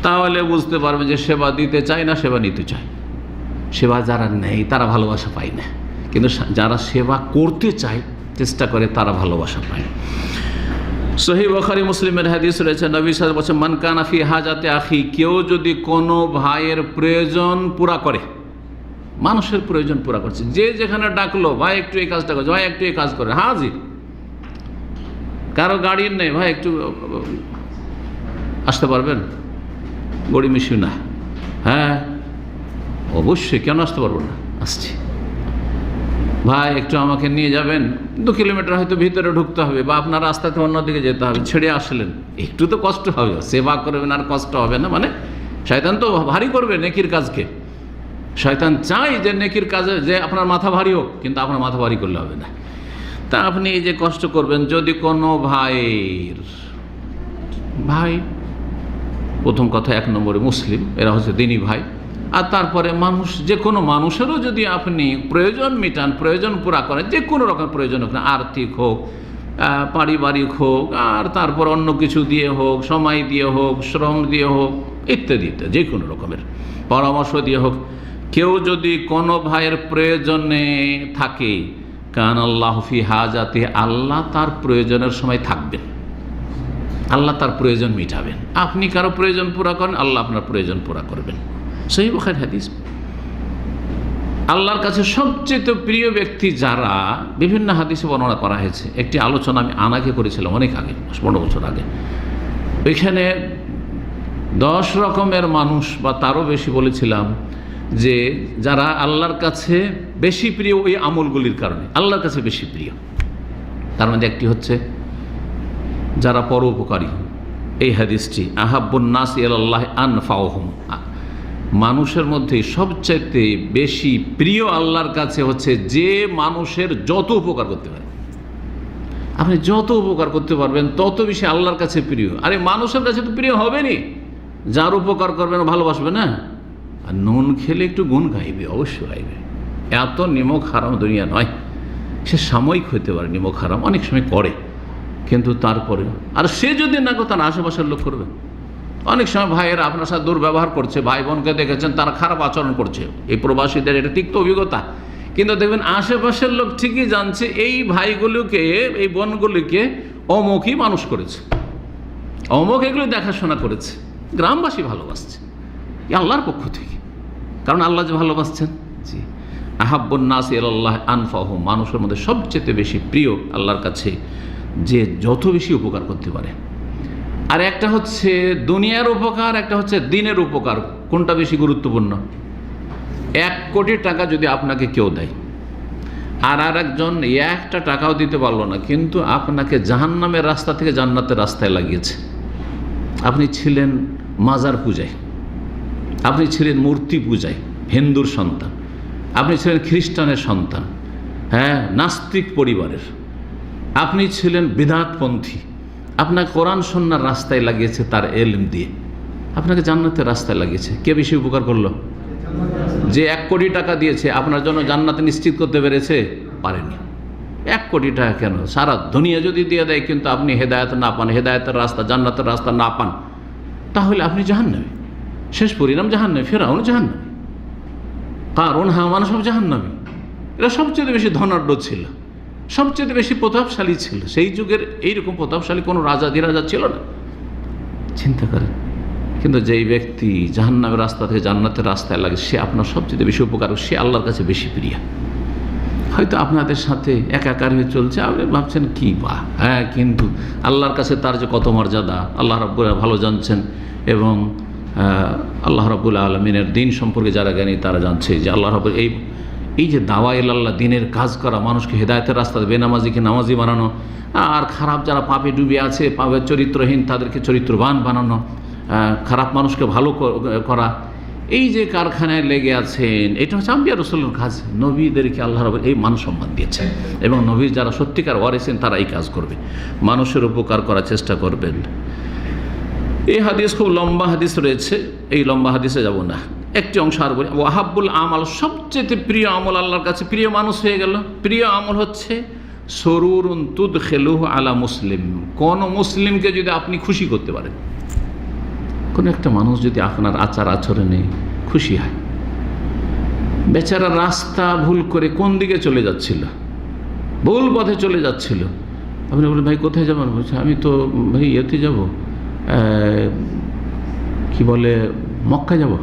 তাহলে বুঝতে পারবেন যে সেবা দিতে চায় না, সেবা নিতে চায়। সেবা যারা নেই তারা ভালোবাসা পায় না, কিন্তু যারা সেবা করতে চায়, চেষ্টা করে, তারা ভালোবাসা পায়। সহিহ বুখারী মুসলিমের হাদিস রয়েছে, নবী সাল্লাল্লাহু আলাইহি ওয়াসাল্লাম বলেছেন, মান কানা ফি হাজাতে আখি, কেউ যদি কোনো ভাইয়ের প্রয়োজন পুরা করে, মানুষের প্রয়োজন পুরা করছে, যে যেখানে ডাকলো, ভাই একটু এই কাজটা করছে, ভাই একটু এই কাজ করে, হাজির। কারো গাড়ির নেই, ভাই একটু আসতে পারবেন, গড়ি মিশু না, হ্যাঁ অবশ্যই, কেন আসতে পারবো না, আসছি। ভাই একটু আমাকে নিয়ে যাবেন, 2 কিলোমিটার হয়তো ভিতরে ঢুকতে হবে, বা আপনার রাস্তাতে অন্যদিকে যেতে হবে, ছেড়ে আসলেন, একটু তো কষ্ট হবে, সেবা করবেন আর কষ্ট হবে না? মানে শয়তান তো ভারী করবে নেকির কাজকে, শয়তান চাই যে নেকির কাজে যে আপনার মাথা ভারী হোক, কিন্তু আপনার মাথা ভারী করলে হবে না। তা আপনি এই যে কষ্ট করবেন, যদি কোনো ভাই প্রথম কথা 1 নম্বরে মুসলিম, এরা হচ্ছে দিনী ভাই, আর তারপরে মানুষ, যে কোনো মানুষেরও যদি আপনি প্রয়োজন মেটান, প্রয়োজন পুরা করেন, যে কোনো রকম প্রয়োজন হোক না, আর্থিক হোক, পারিবারিক হোক, আর তারপর অন্য কিছু দিয়ে হোক, সময় দিয়ে হোক, শ্রম দিয়ে হোক, ইত্যাদি ইত্যাদি, যে কোনো রকমের পরামর্শ দিয়ে হোক, কেউ যদি কোনো ভাইয়ের প্রয়োজনে থাকে, কান আল্লাহ ফি হাজাতি, আল্লাহ তার প্রয়োজনের সময় থাকবেন, আল্লাহ তার প্রয়োজন মিটাবেন। আপনি কারো প্রয়োজন পুরা করেন, আল্লাহ আপনার প্রয়োজন পুরা করবেন। সহিহ বুখারী হাদিস। আল্লাহর কাছে সবচেয়ে প্রিয় ব্যক্তি যারা, বিভিন্ন হাদিসে বর্ণনা করা হয়েছে। একটি আলোচনা আমি আনাকে করেছিলাম অনেক আগে, 15 বছর আগে। ওইখানে 10 রকমের মানুষ বা তারও বেশি বলেছিলাম যে যারা আল্লাহর কাছে বেশি প্রিয় ওই আমলগুলির কারণে, আল্লাহর কাছে বেশি প্রিয়। তার মধ্যে একটি হচ্ছে যারা পরোপকারী। এই হাদিসটি, আহাব্বুন নাস ইলাল্লাহ আনফাউহুম, মানুষের মধ্যে সবচাইতে বেশি প্রিয় আল্লাহর কাছে হচ্ছে যে মানুষের যত উপকার করতে পারে। আপনি যত উপকার করতে পারবেন তত বেশি আল্লাহর কাছে প্রিয়। আরে মানুষের কাছে তো প্রিয় হবেনি যার উপকার করবেন, ভালোবাসবে না। আর নুন খেলে একটু গুণ গাইবে, অবশ্যই গাইবে। এত নিমক হারাম দুনিয়া নয়। সে সাময়িক হতে পারে নিমক হারাম, অনেক সময় করে, কিন্তু তারপরে আর সে যদি না করে, তার আশেপাশের লোক করবে। অনেক সময় ভাইয়েরা আপনার সাথে দুর্ব্যবহার করছে, ভাই বোনকে দেখেছেন তারা খারাপ আচরণ করছে, এই প্রবাসীদের এটা তিক্ত অভিজ্ঞতা। কিন্তু দেখবেন আশেপাশের লোক ঠিকই জানছে এই ভাইগুলোকে, এই বোনগুলিকে অমুকই মানুষ করেছে, অমুক এগুলো দেখাশোনা করেছে। গ্রামবাসী ভালোবাসছে আল্লাহর পক্ষ থেকে, কারণ আল্লাহ যে ভালোবাসছেন। জি, আহাব্বুন নাস ইলাল্লাহ আনফাহুম, মানুষের মধ্যে সবচেয়ে বেশি প্রিয় আল্লাহর কাছে যে যত বেশি উপকার করতে পারে। আর একটা হচ্ছে দুনিয়ার উপকার, একটা হচ্ছে দিনের উপকার। কোনটা বেশি গুরুত্বপূর্ণ? 1 কোটি টাকা যদি আপনাকে কেউ দেয়, আর একজন 1টা টাকাও দিতে পারলো না, কিন্তু আপনাকে জাহান্নামের রাস্তা থেকে জান্নাতের রাস্তায় লাগিয়েছে। আপনি ছিলেন মাজার পূজায়, আপনি ছিলেন মূর্তি পূজায়, হিন্দুর সন্তান, আপনি ছিলেন খ্রিস্টানের সন্তান, হ্যাঁ, নাস্তিক পরিবারের, আপনি ছিলেন বিদআতপন্থী, আপনাকে কোরআন সুন্নাহর রাস্তায় লাগিয়েছে, তার ইলম দিয়ে আপনাকে জান্নাতের রাস্তায় লাগিয়েছে। কে বেশি উপকার করলো? যে 1 কোটি টাকা দিয়েছে, আপনার জন্য জান্নাত নিশ্চিত করতে পেরেছে? পারেনি। 1 কোটি টাকা কেন, সারা দুনিয়া যদি দিয়ে দেয়, কিন্তু আপনি হেদায়েত না পান, হেদায়েতের রাস্তা, জান্নাতের রাস্তা না পান, তাহলে আপনি জাহান্নামী। শেষ পরিণাম জাহান্নামী। ফেরাউন জাহান্নামী, কারণ হামান সব জাহান্নামী। এরা সবচেয়ে বেশি ধনাঢ্য ছিল, সবচেয়ে বেশি প্রতাপশালী ছিল। সেই যুগের এইরকম প্রতাপশালী কোনো রাজা ছিল না। চিন্তা করেন। কিন্তু যেই ব্যক্তি জাহান্নামের রাস্তা থেকে জান্নাতের রাস্তায় লাগে, সে আপনার সবচেয়ে বেশি উপকার, সে আল্লাহর কাছে বেশি প্রিয়। হয়তো আপনাদের সাথে একাকার হয়ে চলছে, আপনি ভাবছেন কি বা, হ্যাঁ, কিন্তু আল্লাহর কাছে তার যে কত মর্যাদা আল্লাহ রাব্বুল ভালো জানছেন। এবং আল্লাহ রাব্বুল আলামিনের দিন সম্পর্কে যারা জ্ঞানী তারা জানছে যে আল্লাহ রাব্বুল এই যে দাওয়া ইলাল্লাহ, দিনের কাজ করা, মানুষকে হেদায়েতের রাস্তায়, বেনামাজিকে নামাজি বানানো, আর খারাপ যারা পাপে ডুবে আছে, পাপের চরিত্রহীন তাদেরকে চরিত্রবান বানানো, খারাপ মানুষকে ভালো করা, এই যে কারখানায় লেগে আছেন, এটা হচ্ছে আম্বিয়া রাসূলের কাজ। নবীদেরকে আল্লাহ রাব্বুল এই মান সম্মান দিয়েছেন, এবং নবীর যারা সত্যিকার ওয়ারিসিন তারা এই কাজ করবে, মানুষের উপকার করার চেষ্টা করবেন। এই হাদিস খুব লম্বা হাদিস রয়েছে, এই লম্বা হাদিসে যাব না, একটি অংশ আর বলি। ওয়াহাব্বুল আমাল, সবচেয়ে প্রিয় আমল আল্লাহর কাছে, প্রিয় মানুষ হয়ে গেল। প্রিয় আমল হচ্ছে সরুরুন তুদখিলুহু আলা মুসলিম, কোন মুসলিমকে যদি আপনি খুশি করতে পারেন, কোনো একটা মানুষ যদি আপনার আচার আচরণে খুশি হয়, বেচারা রাস্তা ভুল করে কোন দিকে চলে যাচ্ছিল, ভুল পথে চলে যাচ্ছিল, আপনি বলেন ভাই কোথায় যাবেন? বলছে আমি তো ভাই এতে যাব, কি বলে, মক্কা যাব।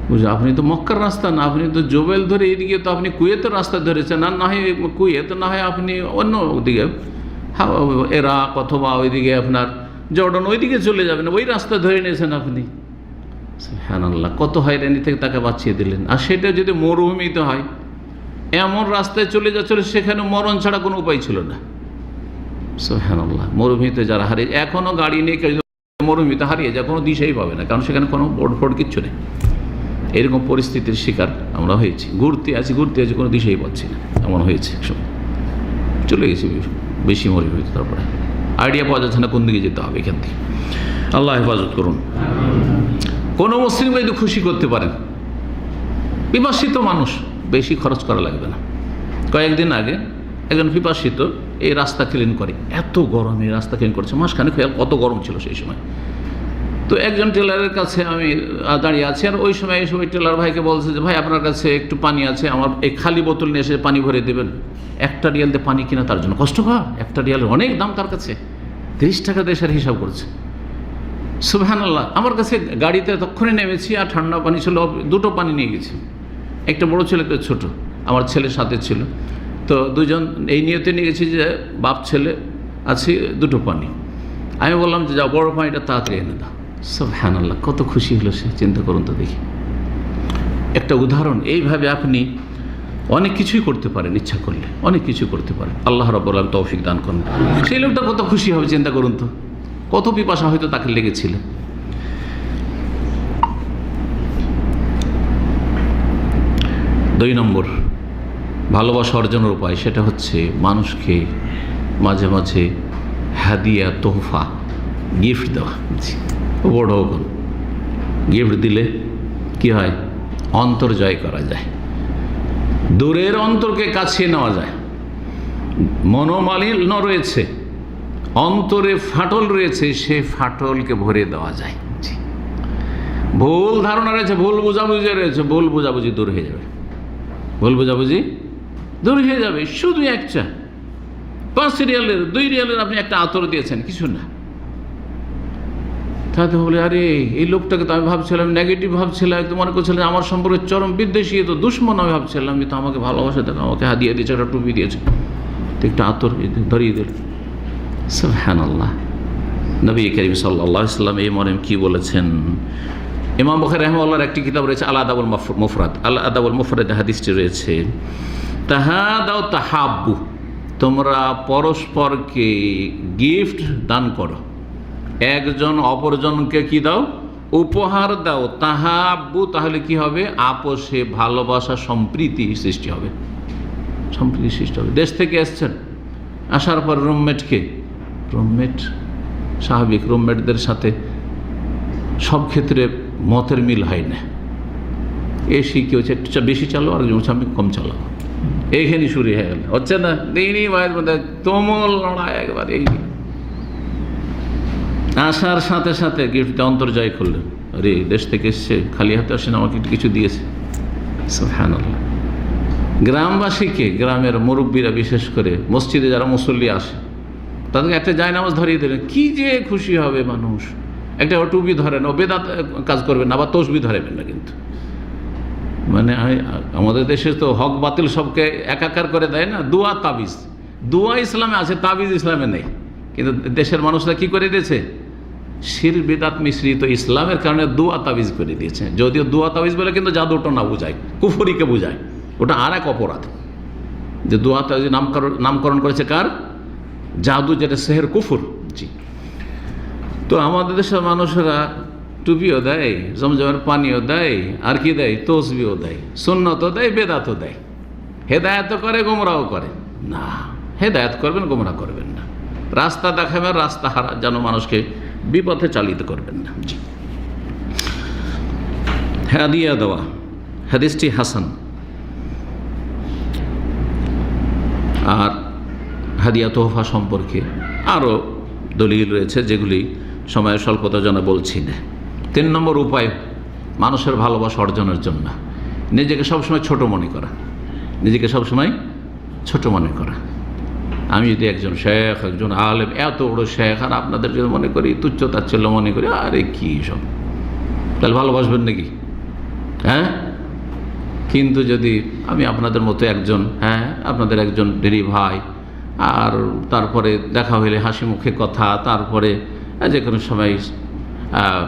বুঝলো, আপনি তো মক্কার রাস্তা না, আপনি তো জোবেল ধরে এইদিকে, তো আপনি কুয়েতের রাস্তা ধরেছেন, আর না হয় কুয়েত, না হয় আপনি অন্য দিকে এরাক অথবা ওইদিকে আপনার জর্ডান, ওইদিকে চলে যাবেন, ওই রাস্তা ধরে নিয়েছেন আপনি। সুবহানাল্লাহ, কত হয়রানি থেকে তাকে বাঁচিয়ে দিলেন। আর সেটা যদি মরুভূমিতে হয়, এমন রাস্তায় চলে যাচ্ছিল সেখানে মরণ ছাড়া কোনো উপায় ছিল না। সুবহানাল্লাহ, মরুভূমিতে যারা হারিয়ে, এখনও গাড়ি নিয়ে কেউ মরুভূমিতে হারিয়ে যায়, কোনো দিশাই পাবে না, কারণ সেখানে কোনো বোর্ড ফোর্ড কিচ্ছু নেই। এরকম পরিস্থিতির শিকার আমরা হয়েছি, ঘুরতে আছি, কোনো দিশাই পাচ্ছি না, এমন হয়েছে একসময়। চলে গেছি, বেশি মরে হয়েছে। তারপরে আইডিয়া পাওয়া যাচ্ছে না কোন দিকে যেতে হবে এখান থেকে। আল্লাহ হেফাজত করুন। কোনো মুসলিমকে যদি খুশি করতে পারেন, পিপাসিত মানুষ, বেশি খরচ করা লাগবে না। কয়েকদিন আগে একজন পিপাসিত এই রাস্তা ক্লিন করে, এত গরমে রাস্তা ক্লিন করছে, মাসখানে খেয়াল কত গরম ছিল সেই সময়। তো একজন টেলারের কাছে আমি দাঁড়িয়ে আছি, আর ওই সময় টেলার ভাইকে বলছে যে ভাই আপনার কাছে একটু পানি আছে, আমার এই খালি বোতল নিয়ে এসে পানি ভরে দেবেন। 1 রিয়াল দিয়ে পানি কিনা তার জন্য কষ্টকর, 1 রিয়ালের অনেক দাম তার কাছে, 30 টাকা দেশের হিসাব করছে। সুবহানাল্লাহ। আমার কাছে গাড়িতে তখনই নেমেছি, আর ঠান্ডা পানি ছিল, 2টো পানি নিয়ে গেছি, একটা বড় ছেলে, একটা ছোটো, আমার ছেলের সাথে ছিল। তো দুজন এই নিয়তে নিয়ে গেছি যে বাপ ছেলে আছি, 2টো পানি। আমি বললাম যে যাও বড় পানিটা তাড়াতাড়ি এনে দাও। সুবহানাল্লাহ, কত খুশি হলো সে, চিন্তা করুন তো দেখি। একটা উদাহরণ, এইভাবে আপনি অনেক কিছুই করতে পারেন, ইচ্ছা করলে অনেক কিছু করতে পারেন। আল্লাহ রাব্বুল আলামিন তৌফিক দান করুন। সেই লোকটা কত খুশি হবে চিন্তা করুন তো, কত পিপাসা হয়তো তাকে লেগেছিল। 2 নম্বর ভালোবাসা অর্জনের উপায়, সেটা হচ্ছে মানুষকে মাঝে মাঝে হাদিয়া, তোহফা, গিফট দেওয়া। বড় হোক, গিফট দিলে কি হয়, অন্তর জয় করা যায়, দূরের অন্তরকে কাছে নেওয়া যায়। মনোমালিন্য রয়েছে, অন্তরে ফাটল রয়েছে, সে ফাটলকে ভরে দেওয়া যায়। ভুল ধারণা রয়েছে, ভুল বোঝাবুঝি রয়েছে, ভুল বোঝাবুঝি দূর হয়ে যাবে, ভুল বোঝাবুঝি দূর হয়ে যাবে। শুধু একটা 5 রিয়ালের 2 রিয়ালের আপনি একটা আতর দিয়েছেন, কিছু না। তাতে বলে আরে এই লোকটাকে তো আমি ভাবছিলাম নেগেটিভ ভাবছিলাম, একদম মনে করছিলাম আমার সম্পর্কে চরম বিদ্বেষী, তো দুশ্মন আমি ভাবছিলাম, তো আমাকে ভালোবাসা দেন, আমাকে হাদিয়া দিয়েছে, একটা টুপি দিয়েছে, তো একটা আতর ধরিয়ে দিল। সুবহানাল্লাহ। নবী করিম সাল্লাল্লাহু আলাইহি ওয়াসাল্লাম এই মর্মে কি বলেছেন? ইমাম বুখারী রাহিমাহুল্লাহর একটি কিতাব রয়েছে আল আদাবুল মুফরাদ, আল আদাবুল মুফরাদে হাদিসটি রয়েছে, তাহাদাউ তাহাব্বু, তোমরা পরস্পরকে গিফট দান করো, একজন অপরজনকে কি দাও, উপহার দাও। তাহাব্বু, তাহলে কি হবে, আপোষে ভালোবাসা, সম্প্রীতি সৃষ্টি হবে, সম্প্রীতি সৃষ্টি হবে। দেশ থেকে এসছেন, আসার পর রুমমেট স্বাভাবিক, রুমমেটদের সাথে সব ক্ষেত্রে মতের মিল হয় না। এসি কি হচ্ছে, একটু বেশি চালো, আর আমি কম চালাবো, এইখানে শুরু হয়ে গেল, হচ্ছে না, দিনই ভাইয়ের মধ্যে তুমুল লড়াই একবার। এই আসার সাথে সাথে গিফট অন্তর্জয় করলেন, আরে দেশ থেকে এসছে, খালি হাতে আসেন, আমাকে কিছু দিয়েছে। সুবহানাল্লাহ। গ্রামবাসীকে, গ্রামের মুরব্বীরা বিশেষ করে, মসজিদে যারা মুসল্লি আসে, তাদেরকে একটা জায়নামাজ ধরিয়ে দিলেন, কি যে খুশি হবে মানুষ। একটা টুপি ধরেন, ও বেদাত কাজ করবেন না, বা তসবি ধরেবেন না, কিন্তু মানে আমাদের দেশে তো হক বাতিল সবকে একাকার করে দেয় না। দোয়া তাবিজ, দোয়া ইসলামে আছে, তাবিজ ইসলামে নেই, কিন্তু দেশের মানুষরা কি করে দিয়েছে, শিরক বিদআত মিশ্রিত ইসলামের কারণে দোয়া তাবিজ করে দিয়েছে। যদিও দোয়া তাবিজ বলে কিন্তু জাদুটা না বোঝায়, কুফরিকে বোঝায়, ওটা আর এক অপরাধ। যে দোয়া তাবিজ নামকরণ করেছে কার, জাদু, যেটা সেহের, কুফর। জি। তো আমাদের দেশের মানুষেরা টুপিও দেয়, জমজমের পানিও দেয়, আর কি দেয়, তসবিও দেয়, সুন্নতও দেয়, বেদাতও দেয়। হেদায়েত করে, গোমরাও করে না। হেদায়েত করবেন, গোমরা করবেন না। রাস্তা দেখাবেন, রাস্তা হারা, যেন মানুষকে বিপথে চালিত করবেন না। জি। হাদিয়া দেওয়া, হাদিসটি হাসান। আর হাদিয়া তোহফা সম্পর্কে আরও দলিল রয়েছে, যেগুলি সময়ের স্বল্পতার জন্য বলছি না। 3 নম্বর উপায় মানুষের ভালোবাসা অর্জনের জন্য, নিজেকে সবসময় ছোট মনে করা, নিজেকে সবসময় ছোট মনে করা। আমি যদি একজন শেখ, একজন আলেম, এত বড় শেখ, আর আপনাদের যদি মনে করি তুচ্ছ তাচ্ছিল্য মনে করি, আরে কি সব, তাহলে ভালোবাসবেন নাকি? হ্যাঁ। কিন্তু যদি আমি আপনাদের মতো একজন, আপনাদের একজন ডেরি ভাই, আর তারপরে দেখা হইলে হাসি মুখে কথা, তারপরে যে কোনো সময়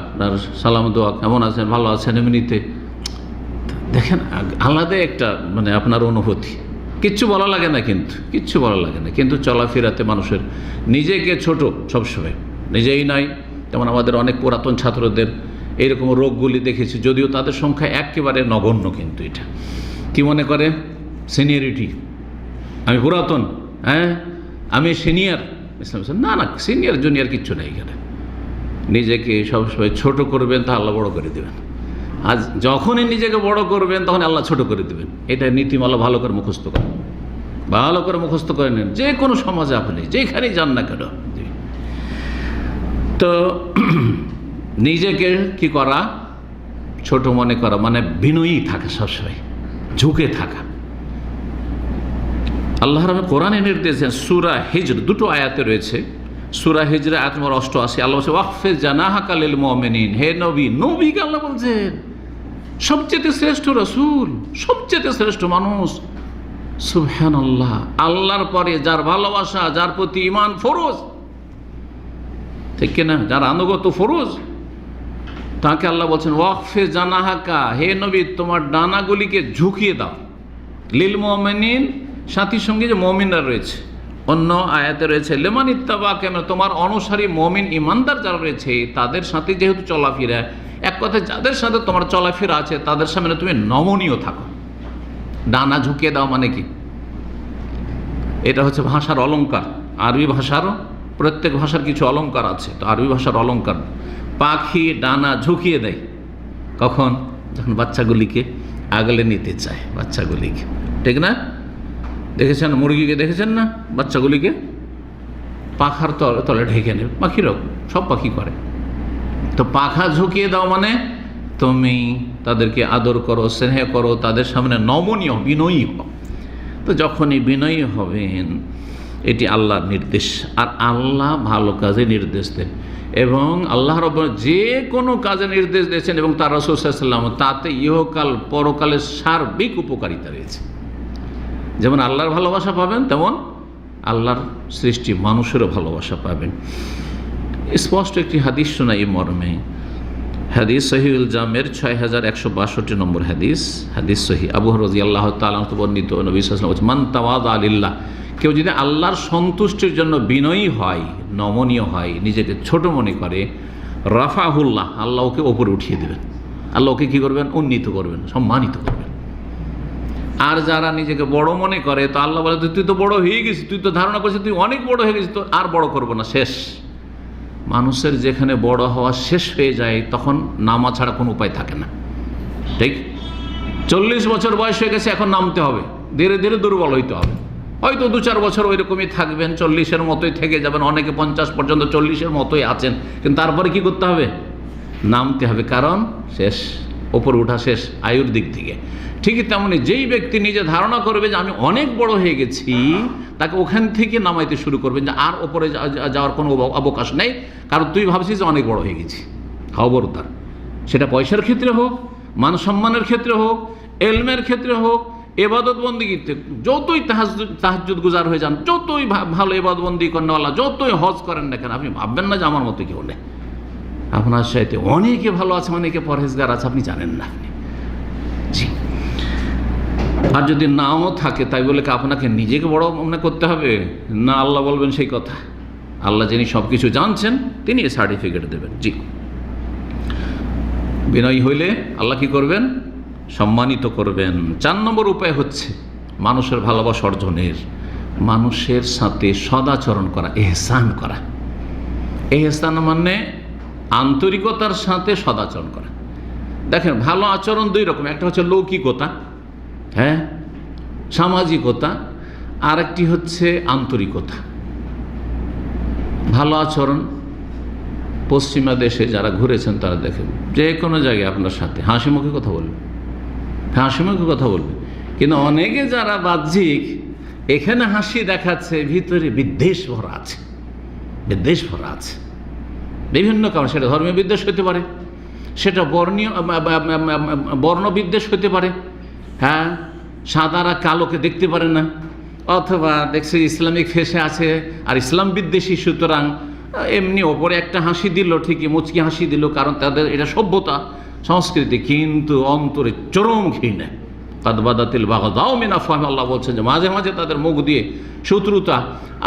আপনার সালাম দোয়া, কেমন আছেন, ভালো আছেন, এমনিতে দেখেন আলাদা একটা মানে আপনার অনুভূতি, কিচ্ছু বলা লাগে না, কিন্তু কিচ্ছু বলা লাগে না, কিন্তু চলাফেরাতে মানুষের নিজেকে ছোট সবসময়, নিজেই নাই। যেমন আমাদের অনেক পুরাতন ছাত্রদের এইরকম রোগগুলি দেখেছি, যদিও তাদের সংখ্যা একেবারে নগণ্য, কিন্তু এটা কি মনে করে, সিনিয়রিটি, আমি পুরাতন, আমি সিনিয়র। ইসলাম না না, সিনিয়র জুনিয়র কিচ্ছু নেই এখানে। নিজেকে সবসময় ছোট করবেন তা আল্লাহ বড় করে দেবেন, আজ যখনই নিজেকে বড় করবেন তখন আল্লাহ ছোট করে দেবেন। এটা নীতিমালা ভালো করে মুখস্থ করেন, ভালো করে মুখস্থ করে নেন। যে কোনো সমাজে আপনি যেখানেই যান না কেন, তো নিজেকে কি করা, ছোট মনে করা, মানে বিনয়ী থাকা, সবসময় ঝুঁকে থাকা। আল্লাহ রাব্বুল কোরআনে নির্দেশ দেন, সূরা হিজর 2টো আয়াতে রয়েছে। সূরা হিজরে আয়াত নম্বর 88 আল্লাহ বলছে ওয়াকফিজ জানাহাকা লিল মুমিনিন। হে নবী, নবীকে আল্লাহ বলছেন সবচেয়ে শ্রেষ্ঠ রাসূল, সবচেয়ে শ্রেষ্ঠ মানুষ। সুবহানাল্লাহ, আল্লাহর পরে যার ভালোবাসা, যার প্রতি ঈমান ফরজ, ঠিক কিনা, যার আনুগত্য ফরজ, তাকে আল্লাহ বলছেন ওয়াকফিজ জানাহাকা, হে নবী তোমার ডানাগুলিকে ঝুঁকিয়ে দাও। লিল মুমিনিন, সাথী সঙ্গে যে মুমিনরা রয়েছে। অন্য আয়াতে রয়েছে লিমান ইত্তাবাকা, তোমার অনুসারী মুমিন ইমানদার যারা রয়েছে তাদের সাথে যেহেতু চলাফেরা, এক কথায় যাদের সাথে তোমার চলাফেরা আছে তাদের সামনে তুমি নমনীয় থাকো। ডানা ঝুঁকিয়ে দাও মানে কি? এটা হচ্ছে ভাষার অলংকার। আরবি ভাষারও প্রত্যেক ভাষার কিছু অলংকার আছে, তো আরবি ভাষার অলংকার। পাখি ডানা ঝুঁকিয়ে দেয় কখন? যখন বাচ্চাগুলিকে আগলে নিতে চায়, বাচ্চাগুলিকে, ঠিক না? দেখেছেন মুরগিকে, দেখেছেন না বাচ্চাগুলিকে পাখার তলে ঢেকে নেবে, পাখিরাও সব পাখি করে। তো পাখা ঝুঁকিয়ে দাও মানে তুমি তাদেরকে আদর করো, স্নেহ করো, তাদের সামনে নমনীয় বিনয়ী হও। তো যখনই বিনয়ী হবেন, এটি আল্লাহর নির্দেশ। আর আল্লাহ ভালো কাজে নির্দেশ দেন, এবং আল্লাহ রাব্বুল যে কোনো কাজে নির্দেশ দিয়েছেন এবং তার রাসূল সাল্লাল্লাহু আলাইহি ওয়াসাল্লাম তাতে ইহকাল পরকালের সার্বিক উপকারিতা রয়েছে। যেমন আল্লাহর ভালোবাসা পাবেন, তেমন আল্লাহর সৃষ্টি মানুষেরও ভালোবাসা পাবেন। স্পষ্ট একটি হাদিস শোনাই এই মর্মে। হাদিস সহিহুল জামের 6162 নম্বর হাদিস, হাদিস সহিহ। আবু হুরায়রা রাদিয়াল্লাহু তাআলা আনহু বর্ণিত, নবী সাল্লাল্লাহু আলাইহি ওয়াসাল্লাম মান তাওয়াদা লিল্লাহ, কেউ যদি আল্লাহর সন্তুষ্টির জন্য বিনয়ী হয়, নমনীয় হয়, নিজেকে ছোট মনে করে, রাফাহুল্লাহ, আল্লাহ ওকে ওপরে উঠিয়ে দেবেন। আল্লাহ ওকে কী করবেন? উন্নীত করবেন, সম্মানিত করবেন। আর যারা নিজেকে বড় মনে করে, তো আল্লাহ বলে তুই তো বড় হয়ে গেছিস, তুই তো ধারণা করছিস তুই অনেক বড় হয়ে গেছিস, তো আর বড় করবো না, শেষ। মানুষের যেখানে বড় হওয়া শেষ হয়ে যায় তখন নামা ছাড়া কোনো উপায় থাকে না, ঠিক? 40 বছর বয়স হয়ে গেছে, এখন নামতে হবে, ধীরে ধীরে দুর্বল হইতে হবে। হয়তো 2-4 বছর ওই রকমই থাকবেন, 40-এর মতোই থেকে যাবেন, অনেকে 50 পর্যন্ত 40-এর মতোই আছেন, কিন্তু তারপরে কি করতে হবে? নামতে হবে, কারণ শেষ, ওপরে ওঠা শেষ আয়ুর দিক থেকে। ঠিকই তেমনি যেই ব্যক্তি নিজে ধারণা করবে যে আমি অনেক বড় হয়ে গেছি, তাকে ওখান থেকে নামাইতে শুরু করবেন, যে আর ওপরে যাওয়ার কোনো অবকাশ নেই, কারণ তুই ভাবছিস যে অনেক বড় হয়ে গেছি। খবরদার, সেটা পয়সার ক্ষেত্রে হোক, মান সম্মানের ক্ষেত্রে হোক, এলমের ক্ষেত্রে হোক, এবাদত বন্দিগিতে যতই তাহাজ্জুদ গুজার হয়ে যান, যতই ভালো এবাদত বন্দি করেনওয়ালা, যতই হজ করেন না কেন, আপনি ভাববেন না যে আমার মতো কেউ নেই। আপনার সাথে অনেকে ভালো আছে, অনেকে পরহেজগার আছে, আপনি জানেন না। আপনি জি, আর যদি নাও থাকে তাই বলে কি আপনাকে নিজেকে বড় মনে করতে হবে? না, আল্লাহ বলবেন সেই কথা। আল্লাহ যিনি সব কিছু জানছেন তিনি এই সার্টিফিকেট দেবেন। জি, বিনয়ী হইলে আল্লাহ কি করবেন? সম্মানিত করবেন। 4 নম্বর উপায় হচ্ছে মানুষের ভালোবাসা অর্জনের, মানুষের সাথে সদাচরণ করা, এহসান করা। এহসান মানে আন্তরিকতার সাথে সদাচরণ করা। দেখেন, ভালো আচরণ 2 রকম, একটা হচ্ছে লৌকিকতা, হ্যাঁ, সামাজিকতা, আর একটি হচ্ছে আন্তরিকতা। ভালো আচরণ পশ্চিমা দেশে যারা ঘুরেছেন তারা দেখেন, যে কোনো জায়গায় আপনার সাথে হাসি মুখে কথা বলবে, হাসি মুখে কথা বলবে। কিন্তু অনেকে যারা বাহ্যিক এখানে হাসি দেখাচ্ছে, ভিতরে বিদ্বেষ ভরা আছে, বিদ্বেষ ভরা আছে বিভিন্ন কারণ। সেটা ধর্মীয় বিদ্বেষ হতে পারে, সেটা বর্ণবিদ্বেষ হতে পারে, হ্যাঁ, সাদারা কালোকে দেখতে পারে না, অথবা দেখছে ইসলামিক ফেসে আছে আর ইসলাম বিদ্বেষী, সুতরাং এমনি ওপরে একটা হাসি দিল, ঠিকই মুচকি হাসি দিল, কারণ তাদের এটা সভ্যতা সংস্কৃতি, কিন্তু অন্তরে চরম ঘৃণা। কাদবাদাতিল বাগদাও মিন আফওয়াহিহিম, আল্লাহ বলছেন যে মাঝে মাঝে তাদের মুখ দিয়ে শত্রুতা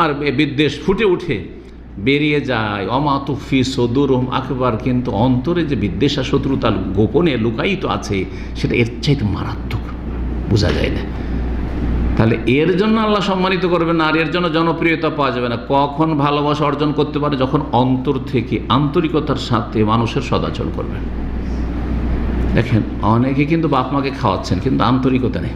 আর বিদ্বেষ ফুটে উঠে বেরিয়ে যায়। অমা তুফি সুদুরহুম আকবার, কিন্তু অন্তরে যে বিদ্বেষ আর শত্রুতা গোপনে লুকায়িত আছে সেটা এর চাইতে মারাত্মক, বোঝা যায় না। তাহলে এর জন্য আল্লাহ সম্মানিত করবেন না, আর এর জন্য জনপ্রিয়তা পাওয়া যাবে না। কখন ভালোবাসা অর্জন করতে পারে? যখন অন্তর থেকে আন্তরিকতার সাথে মানুষের সদাচরণ করবেন। দেখেন, অনেকে কিন্তু বাপ মাকে খাওয়াচ্ছেন, কিন্তু আন্তরিকতা নেই।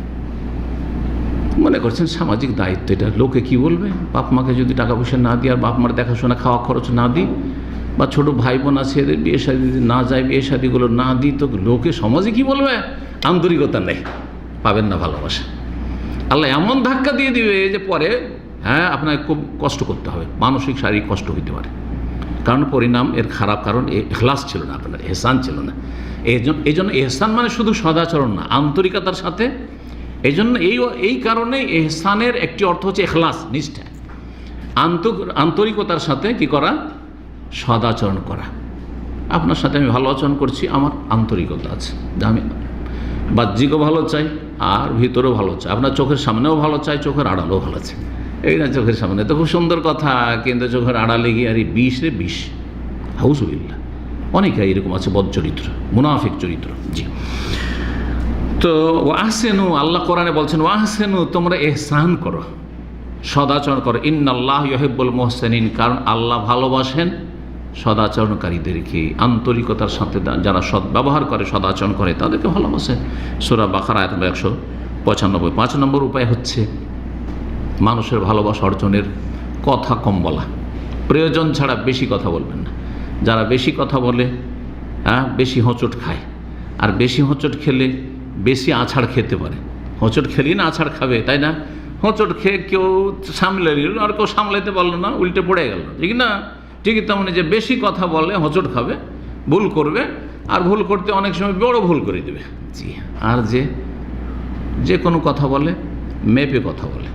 মনে করছেন সামাজিক দায়িত্ব, এটা লোকে কি বলবে। বাপ মাকে যদি টাকা পয়সা না দিই, আর বাপ মার দেখাশোনা খাওয়া খরচ না দিই, বা ছোটো ভাই বোন আছে এদের বিয়ে শাদী না যায়, বিয়ে শাদীগুলো না দিই, তো লোকে সমাজে কি বলবে? আন্তরিকতা নেই, পাবেন না ভালোবাসা। আল্লাহ এমন ধাক্কা দিয়ে দিবে যে পরে আপনাকে খুব কষ্ট করতে হবে, মানসিক শারীরিক কষ্ট হইতে পারে। কারণ পরিণাম এর খারাপ, কারণ ইখলাস ছিল না, আপনার এহসান ছিল না। এই জন্য এহসান মানে শুধু সদাচরণ না, আন্তরিকতার সাথে। এই জন্য এই কারণে এহসানের একটি অর্থ হচ্ছে ইখলাস, নিষ্ঠা, আন্তরিকতার সাথে কি করা? সদাচরণ করা। আপনার সাথে আমি ভালো আচরণ করছি, আমার আন্তরিকতা আছে, আমি বাহ্যিকও ভালো চাই আর ভিতরেও ভালো চাই। আপনার চোখের সামনেও ভালো চাই, চোখের আড়ালেও ভালো চাই। এই না, চোখের সামনে তো খুব সুন্দর কথা, কিন্তু চোখের আড়ালে গিয়ে আর এই বিষ রে বিষ, হাউজুবিল্লাহ। অনেকে এরকম আছে, বদ চরিত্র, মুনাফিক চরিত্র। জি। তো ওয়াহসিনু, আল্লাহ কোরআনে বলছেন ওয়াহসিনু, তোমরা ইহসান করো, সদাচরণ করো। ইন্নাল্লাহ ইউহিব্বুল মুহসিনিন, কারণ আল্লাহ ভালোবাসেন সদাচরণকারীদেরকে। আন্তরিকতার সাথে যারা সদ্ব্যবহার করে, সদাচরণ করে, তাদেরকে ভালোবাসে। সূরা বাকারা আয়াত নম্বর 195। 5 নম্বর উপায় হচ্ছে মানুষের ভালোবাসা অর্জনের কথা কম বলা। প্রয়োজন ছাড়া বেশি কথা বলবেন না। যারা বেশি কথা বলে বেশি হোঁচট খায়, আর বেশি হোঁচট খেলে বেশি আছাড় খেতে পারে। হোঁচট খেলেই না আছাড় খাবে, তাই না? হোঁচট খেয়ে কেউ সামলে নিল, আর কেউ সামলাইতে পারলো না, উল্টে পড়ে গেল, ঠিক না? ঠিকই তেমনি যে বেশি কথা বলে হোঁচট খাবে, ভুল করবে, আর ভুল করতে অনেক সময় বড় ভুল করে দেবে। জি। আর যে কোনো কথা বলে মেপে কথা বলে,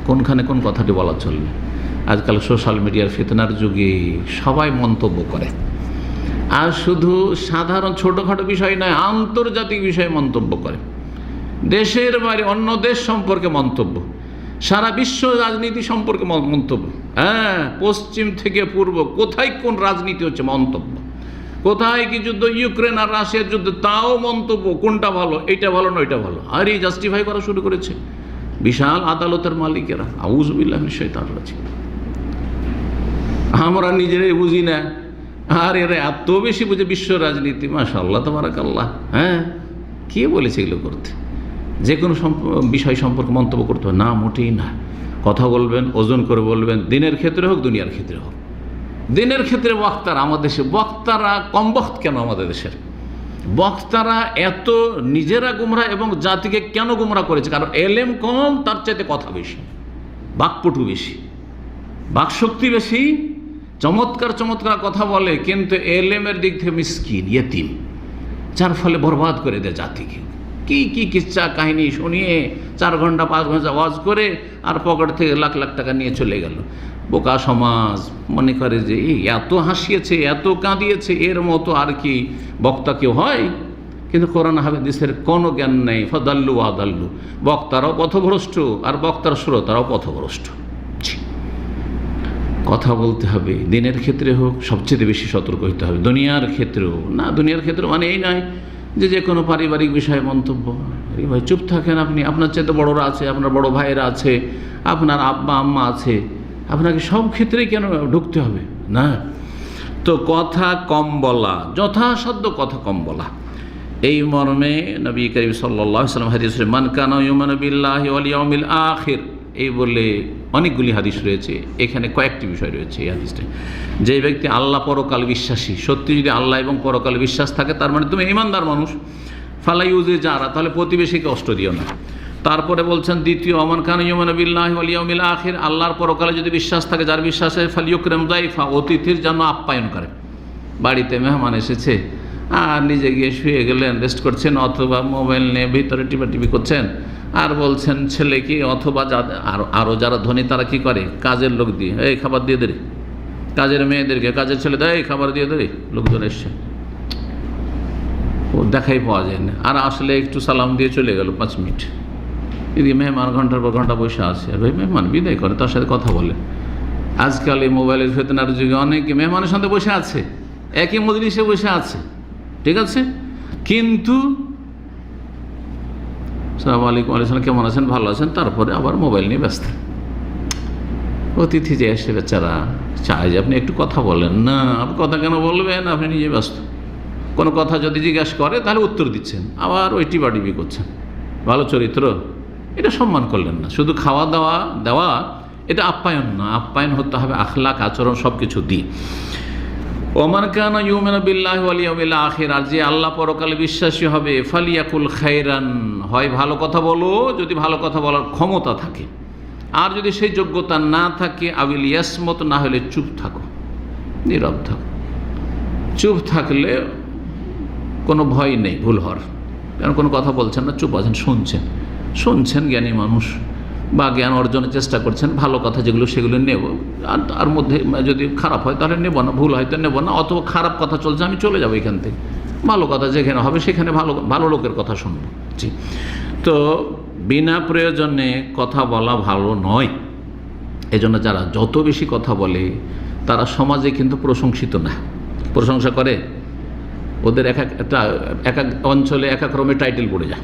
কোনখানে কোন কথাটি বলা চলবে। আজকাল সোশ্যাল মিডিয়ার ফিতনার যুগে সবাই মন্তব্য করে, আর শুধু সাধারণ ছোটোখাটো বিষয় নয়, আন্তর্জাতিক বিষয়ে মন্তব্য করে। দেশের বাইরে অন্য দেশ সম্পর্কে মন্তব্য, সারা বিশ্ব রাজনীতি সম্পর্কে মন্তব্য। পশ্চিম থেকে পূর্ব কোথায় কোন রাজনীতি হচ্ছে মন্তব্য, কোথায় কি যুদ্ধ, ইউক্রেন আর রাশিয়ার যুদ্ধ, তাও মন্তব্য। কোনটা ভালো, এইটা ভালো না ওইটা ভালো, আর এই জাস্টিফাই করা শুরু করেছে বিশাল আদালতের মালিকেরা। আউযুবিল্লাহি মিনাশ শাইতানির রাজিম। আমরা নিজেরাই বুঝি না, আর এরা এত বেশি বুঝে বিশ্ব রাজনীতি। মাশাআল্লাহ, তাবারাকাল্লাহ। কে বলেছে এগুলো করতে? যে কোনো বিষয় সম্পর্কে মন্তব্য করতে হবে না? মোটেই না। কথা বলবেন, ওজন করে বলবেন, দিনের ক্ষেত্রে হোক দুনিয়ার ক্ষেত্রে হোক। দিনের ক্ষেত্রে বক্তারা, আমাদের দেশে বক্তারা কম বক্ত কেন? আমাদের দেশের বক্তারা এত নিজেরা গুমরা এবং জাতিকে কেন গুমরা করেছে? কারণ এলেম কম, তার চাইতে কথা বেশি, বাকপটু বেশি, বাকশক্তি বেশি, চমৎকার চমৎকার কথা বলে, কিন্তু এলেমের দিক থেকে মিসকিন, ইয়েতিম, যার ফলে বরবাদ করে দেয় জাতিকে। কি কিচ্ছা কাহিনী শুনিয়ে 4 ঘন্টা 5 ঘন্টা ওয়াজ করে আর পকেট থেকে লাখ লাখ টাকা নিয়ে চলে গেল। বোকা সমাজ মনে করে যে এত হাসিয়েছে, এত কাঁদিয়েছে, এর মতো আর কি বক্তা কেউ হয়? কিন্তু কোরআন হাদিসের কোনো জ্ঞান নেই। ফাদাল্লু আদাল্লু, বক্তারাও পথভ্রষ্ট আর বক্তার শ্রোতারাও পথভ্রষ্ট। কথা বলতে হবে, দিনের ক্ষেত্রে হোক সবচেয়ে বেশি সতর্ক হতে হবে, দুনিয়ার ক্ষেত্রেও না। দুনিয়ার ক্ষেত্রে মানে এই নয় যে কোনো পারিবারিক বিষয়ে মন্তব্য। ভাই চুপ থাকেন, আপনি, আপনার চাইতে বড়রা আছে, আপনার বড় ভাইয়েরা আছে, আপনার আব্বা আম্মা আছে, আপনাকে সব ক্ষেত্রেই কেন ঢুকতে হবে? না। তো কথা কম বলা, যথাসাধ্য কথা কম বলা। এই মর্মে নবী করিম সাল্লাল্লাহু আলাইহি ওয়াসাল্লাম হাদিসে মান কানা ইউমিনু বিল্লাহি ওয়াল ইয়াউমিল আখির, এই বলে অনেকগুলি হাদিস রয়েছে। এখানে কয়েকটি বিষয় রয়েছে এই হাদিসে। যে ব্যক্তি আল্লাহ পরকাল বিশ্বাসী, সত্যি যদি আল্লাহ এবং পরকাল বিশ্বাস থাকে, তার মানে তুমি ঈমানদার মানুষ। ফালা ইউজি যারা, তাহলে প্রতিবেশীকে কষ্ট দিও না। তারপরে বলছেন দ্বিতীয়, মান কানা ইউমিনু বিল্লাহি ওয়াল ইয়াউমিল আখির, আল্লাহর পরকালে যদি বিশ্বাস থাকে, যার বিশ্বাসে, ফালিয়ুকরিম যায়ফা, অতিথির যেন আপ্যায়ন করে। বাড়িতে মেহমান এসেছে আর নিজে গিয়ে শুয়ে গেলেন, রেস্ট করছেন, অথবা মোবাইল নিয়ে ভিতরে টিপি করছেন, আর বলছেন ছেলেকে, অথবা আরও যারা ধনী তারা কি করে, কাজের লোক দিয়ে এই খাবার দিয়ে দে, কাজের মেয়েদেরকে, কাজের ছেলে দেয় খাবার দিয়ে দে, লোকজন এসছে, ও দেখাই পাওয়া যায় না। আর আসলে একটু সালাম দিয়ে চলে গেল 5 মিনিট, এদিকে মেহমান ঘন্টার পর ঘন্টা বসে আছে, আর ভাই মেহমান বিদায় করে, তার সাথে কথা বলে। আজকাল এই মোবাইলের ফিতনার যুগে অনেকে মেহমানের সাথে বসে আছে, একই মজলিসে বসে আছে, ঠিক আছে, কিন্তু আসসালামু আলাইকুম, আলাইকুম, কেমন আছেন, ভালো আছেন, তারপরে আবার মোবাইল নিয়ে ব্যস্ত। অতিথি যে এসে বেচারা চায় যে আপনি একটু কথা বলেন, না আপনি কথা কেন বলবেন, আপনি নিজে ব্যস্ত। কোনো কথা যদি জিজ্ঞাসা করে তাহলে উত্তর দিচ্ছেন, আবার ওই টিবাটিবি করছেন। ভালো চরিত্র, এটা সম্মান করলেন না। শুধু খাওয়া দাওয়া দেওয়া এটা আপ্যায়ন না, আপ্যায়ন হতে হবে আখলাক, আচরণ সব কিছু দিয়ে। ওমান কানা ইউমিনু বিল্লাহি ওয়াল ইয়াউমিল আখির, আর যে আল্লাহ পরকালে বিশ্বাসী হবে, ফালিয়াকুল খায়রান, হয় ভালো কথা বলো যদি ভালো কথা বলার ক্ষমতা থাকে, আর যদি সেই যোগ্যতা না থাকে আবিল ইয়াসমত, না হলে চুপ থাকো, নীরব থাকো। চুপ থাকলে কোনো ভয় নেই ভুল হওয়ার, কারণ কোনো কথা বলছেন না, চুপ আছেন, শুনছেন জ্ঞানী মানুষ বা জ্ঞান অর্জনের চেষ্টা করছেন, ভালো কথা যেগুলো সেগুলো নেব, আর তার মধ্যে যদি খারাপ হয় তাহলে নেব না, ভুল হয়তো নেব না, অথবা খারাপ কথা চলছে আমি চলে যাবো এখান থেকে, ভালো কথা যেখানে হবে সেখানে ভালো লোকের কথা শুনবো। জি, তো বিনা প্রয়োজনে কথা বলা ভালো নয়। এজন্য যারা যত বেশি কথা বলে তারা সমাজে কিন্তু প্রশংসিত না। প্রশংসা করে ওদের এক এক অঞ্চলে এক এক রকমের টাইটেল পড়ে যায়,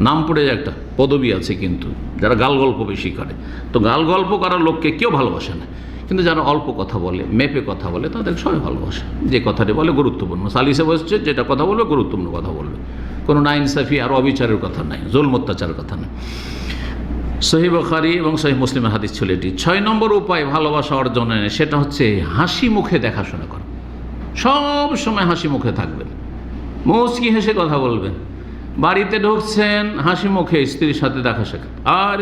নাম পড়ে যায়, একটা পদবি আছে। কিন্তু যারা গাল গল্প বেশি করে, তো গাল গল্প করার লোককে কেউ ভালোবাসে না, কিন্তু যারা অল্প কথা বলে, মেপে কথা বলে, তাদের সবাই ভালোবাসে। যে কথাটি বলে গুরুত্বপূর্ণ, সালিসে বসছে যেটা কথা বলবে গুরুত্বপূর্ণ কথা বলবে, কোনো নাইনসাফি আর অবিচারের কথা নাই, জুলম অত্যাচারের কথা নাই। সহিহ বুখারী এবং সহিহ মুসলিমের হাদিস ছিল এটি। 6 নম্বর উপায় ভালোবাসা অর্জনের, সেটা হচ্ছে হাসি মুখে দেখাশোনা করা। সব সময় হাসি মুখে থাকবেন, মুচকি হেসে কথা বলবেন। বাড়িতে ঢুকছেন হাসি মুখে স্ত্রীর সাথে দেখা সাক্ষাৎ, আর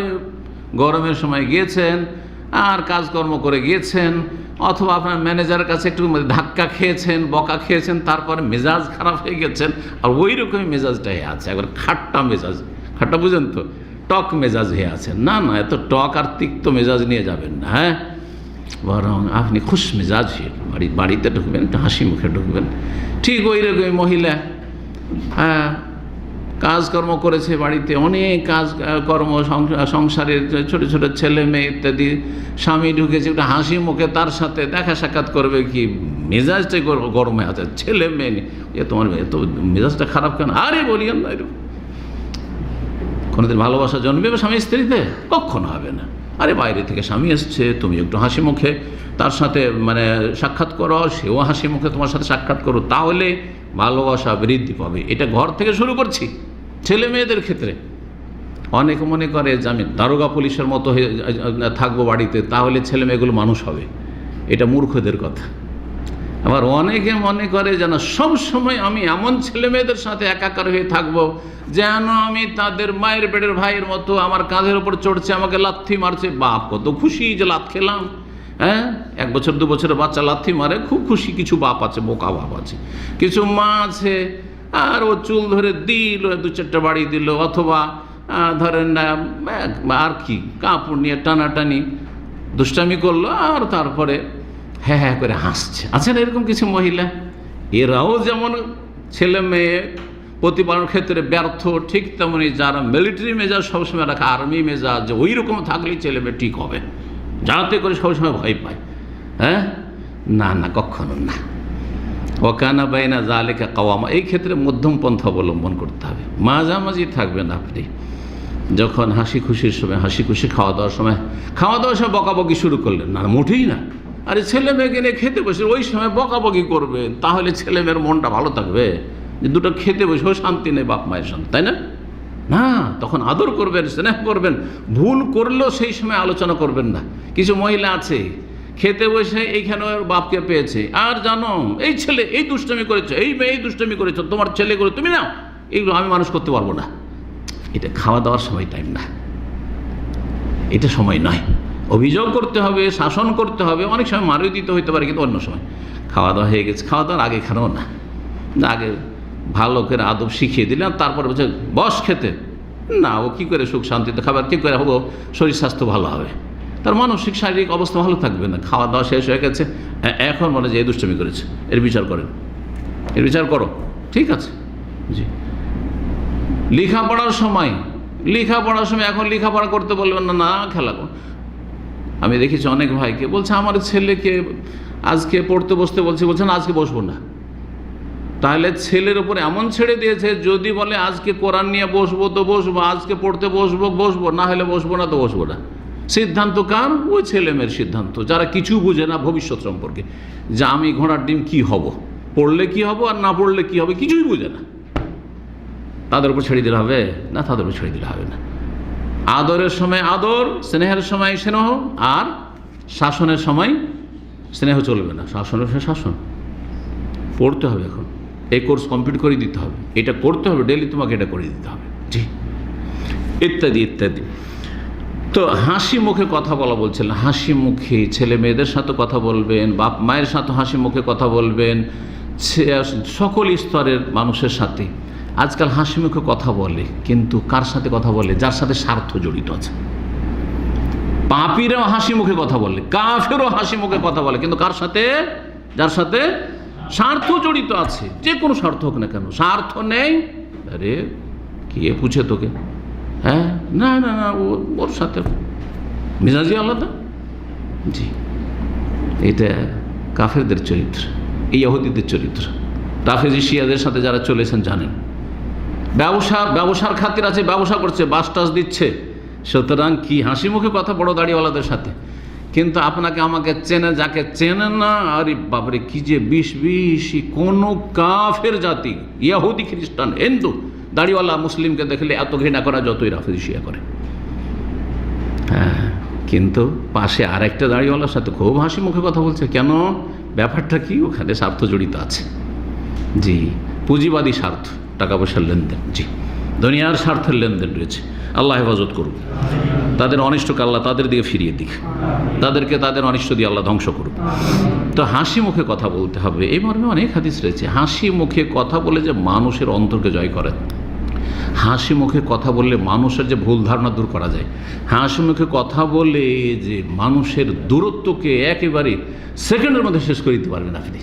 গরমের সময় গিয়েছেন আর কাজকর্ম করে গিয়েছেন, অথবা আপনার ম্যানেজারের কাছে একটু ধাক্কা খেয়েছেন, বকা খেয়েছেন, তারপরে মেজাজ খারাপ হয়ে গেছেন, আর ওই রকমই মেজাজটাই আছে, একবার খাট্টা মেজাজ। খাট্টা বুঝেন তো, টক মেজাজ হয়ে আছেন। না না, এত টক আর তিক্ত মেজাজ নিয়ে যাবেন না, হ্যাঁ, বরং আপনি খুশ মেজাজ হয়ে বাড়িতে ঢুকবেন, একটু হাসি মুখে ঢুকবেন। ঠিক ওই রকমই মহিলা, হ্যাঁ, কাজকর্ম করেছে বাড়িতে, অনেক কাজকর্ম, সংসারের ছোট ছোট ছেলে মেয়ে ইত্যাদি, স্বামী ঢুকেছে, একটু হাসি মুখে তার সাথে দেখা সাক্ষাৎ করবে, কি মেজাজটাই গরমে আছে, ছেলে মেয়ে এ তোমার এত মেজাজটা খারাপ কেন, আরে বলিয়েন না, এরকম কোনোদিন ভালোবাসা জন্মেবে স্বামী স্ত্রীতে? কখনো হবে না। আরে বাইরে থেকে স্বামী এসছে, তুমি একটু হাসি মুখে তার সাথে সাক্ষাৎ করো, সেও হাসি মুখে তোমার সাথে সাক্ষাৎ করো, তাহলে ভালোবাসা বৃদ্ধি পাবে। এটা ঘর থেকে শুরু করছি। ছেলে মেয়েদের ক্ষেত্রে অনেকে মনে করে যে আমি দারোগা পুলিশের মতো হয়ে থাকবো বাড়িতে, তাহলে ছেলে মেয়েগুলো মানুষ হবে। এটা মূর্খদের কথা। আবার অনেকে মনে করে যেন সবসময় আমি এমন ছেলে মেয়েদের সাথে একাকার হয়ে থাকবো যেন আমি তাদের মায়ের পেটের ভাইয়ের মতো, আমার কাঁধের ওপর চড়ছে, আমাকে লাথি মারছে। বাপ কত খুশি যে লাথ খেলাম, হ্যাঁ, 1 বছর 2 বছরের বাচ্চা লাথি মারে, খুব খুশি। কিছু বাপ আছে, বোকা বাপ আছে, কিছু মা আছে, আর ও চুল ধরে দিল, 2-4টা বাড়ি দিল, অথবা ধরেন আর কি কাপড় নিয়ে টানাটানি দুষ্টামি করলো, আর তারপরে হ্যাঁ হ্যাঁ করে হাসছে। আচ্ছা, এরকম কিছু মহিলা, এরাও যেমন ছেলে মেয়ে প্রতিপালনের ক্ষেত্রে ব্যর্থ, ঠিক তেমনি যারা মিলিটারি মেজাজ সবসময় রাখে, আর্মি মেজাজ, যে ওই রকম থাকলেই ছেলে মেয়ে ঠিক হবে, যাতে করে সবসময় ভয় পায়, হ্যাঁ, না না, কখনো না। ওয়াকানা বাইনা যালিকা কাওয়ামা, এই ক্ষেত্রে মধ্যম পন্থা অবলম্বন করতে হবে। মাঝামাঝি থাকবেন আপনি। যখন হাসি খুশির সময়, হাসি খুশি খাওয়া দাওয়ার সময় বকাবকি শুরু করলেন, না মোটেই না। আরে ছেলে মেয়েকে নিয়ে খেতে বসে ওই সময় বকাবকি করবেন, তাহলে ছেলে মেয়ের মনটা ভালো থাকবে? যে দুটো খেতে বসেও শান্তি নেই, বাপ মায়ের শান্তি, তাই না? না, তখন আদর করবেন, স্নেহ করবেন। ভুল করলেও সেই সময় আলোচনা করবেন না। কিছু মহিলা আছে খেতে বসে এইখানে ওর বাপকে পেয়েছে, আর জানো এই ছেলে এই দুষ্টামি করেছে, এই মেয়ে এই দুষ্টামি করেছো, তোমার ছেলে করে তুমি নাও, এইগুলো আমি মানুষ করতে পারবো না। এটা খাওয়া দাওয়ার সময় টাইম না, এটা সময় নয়। অভিযোগ করতে হবে, শাসন করতে হবে, অনেক সময় মারিয়ে দিতে হইতে পারে, কিন্তু অন্য সময়। খাওয়া দাওয়া হয়ে গেছে, খাওয়া দাওয়ার আগে খানো না, আগে ভালো করে আদব শিখিয়ে দিলেন, তারপরে বলছে বস খেতে। না, ও কী করে সুখ শান্তিতে খাবার, কী করে হবো শরীর স্বাস্থ্য ভালো হবে, তার মানসিক শারীরিক অবস্থা ভালো থাকবে না। খাওয়া দাওয়া শেষ হয়ে গেছে, এখন মনে যে এই দুষ্টমি করেছে, এর বিচার করেন, এর বিচার করো, ঠিক আছে। জি, লেখাপড়ার সময় এখন লেখাপড়া করতে বলবেন না, না খেলা করো। আমি দেখেছি অনেক ভাইকে বলছে আমার ছেলেকে আজকে পড়তে বসতে বলছে না আজকে বসবো না। তাহলে ছেলের উপর এমন ছেড়ে দিয়েছে, যদি বলে আজকে কোরআন নিয়ে বসবো তো বসবো, আজকে পড়তে বসবো, না হলে বসবো না তো বসবো না। সিদ্ধান্ত কার? ওই ছেলে মেয়ের সিদ্ধান্ত, যারা কিছু বুঝে না ভবিষ্যৎ সম্পর্কে, যে আমি ঘোড়ার ডিম কি হব, পড়লে কি হব আর না পড়লে কি হবে, কিছুই বুঝে না। তাদের উপর ছেড়ে দিলে হবে না? তাদের উপর ছেড়ে দিলে হবে না। আদরের সময় আদর, স্নেহের সময় স্নেহ, আর শাসনের সময় স্নেহ চলবে না, শাসনের সময় শাসন। পড়তে হবে, এখন এই কোর্স কমপ্লিট করে দিতে হবে, এটা করতে হবে, ডেলি তোমাকে এটা করে দিতে হবে, জি, ইত্যাদি ইত্যাদি। তো হাসি মুখে কথা বলা বলছিলেন, হাসি মুখে ছেলে মেয়েদের সাথে কথা বলবেন, বাপ মায়ের সাথে হাসি মুখে কথা বলবেন, সকল স্তরের মানুষের সাথে। আজকাল হাসি মুখে কথা বলে, কিন্তু কার সাথে কথা বলে? যার সাথে স্বার্থ জড়িত আছে। পাপীরাও হাসি মুখে কথা বলে, কাফেরও হাসি মুখে কথা বলে, কিন্তু কার সাথে? যার সাথে স্বার্থ জড়িত আছে, যে কোনো স্বার্থ হোক না কেন। স্বার্থ নেই, আরে কে পুছে তোকে, হ্যাঁ, না না না, ওর সাথে মেজাজি আলাদা, জি। এটা কাফেরদের চরিত্র, এই ইহুদিদের চরিত্র। রাফেজি শিয়াদের সাথে যারা চলেছেন জানেন, ব্যবসার খাতির আছে, ব্যবসা করছে, বাস টাস দিচ্ছে, সুতরাং কি হাসি মুখে কথা বড় দাড়িওয়ালাদের সাথে। কিন্তু আপনাকে আমাকে চেনে, যাকে চেনে না, আরে বাবরে কি যে বিষ, কোনো কাফের জাতি, ইহুদি, খ্রিস্টান, হিন্দু, দাড়িওয়ালা মুসলিমকে দেখলে এত ঘৃণা করা যতই রাফেজি শিয়া করে। হ্যাঁ, কিন্তু পাশে আরেকটা দাড়িওয়ালার সাথে খুব হাসি মুখে কথা বলছে, কেন? ব্যাপারটা কি? ওখানে স্বার্থ জড়িত আছে, জি, পুঁজিবাদী স্বার্থ, টাকা পয়সার লেনদেন, জি, দুনিয়ার স্বার্থের লেনদেন রয়েছে। আল্লাহ হেফাজত করুক, তাদের অনিষ্টকে আল্লাহ তাদের দিকে ফিরিয়ে দিক, তাদেরকে তাদের অনিষ্ট দিয়ে আল্লাহ ধ্বংস করুক। তো হাসি মুখে কথা বলতে হবে, এই মর্মে অনেক হাদিস রয়েছে। হাসি মুখে কথা বলে যে মানুষের অন্তরকে জয় করে, হাসি মুখে কথা বললে মানুষের যে ভুল ধারণা দূর করা যায়, হাসি মুখে কথা বলে যে মানুষের দূরত্বকে একেবারে সেকেন্ডের মধ্যে শেষ করে দিতে পারবেন আপনি।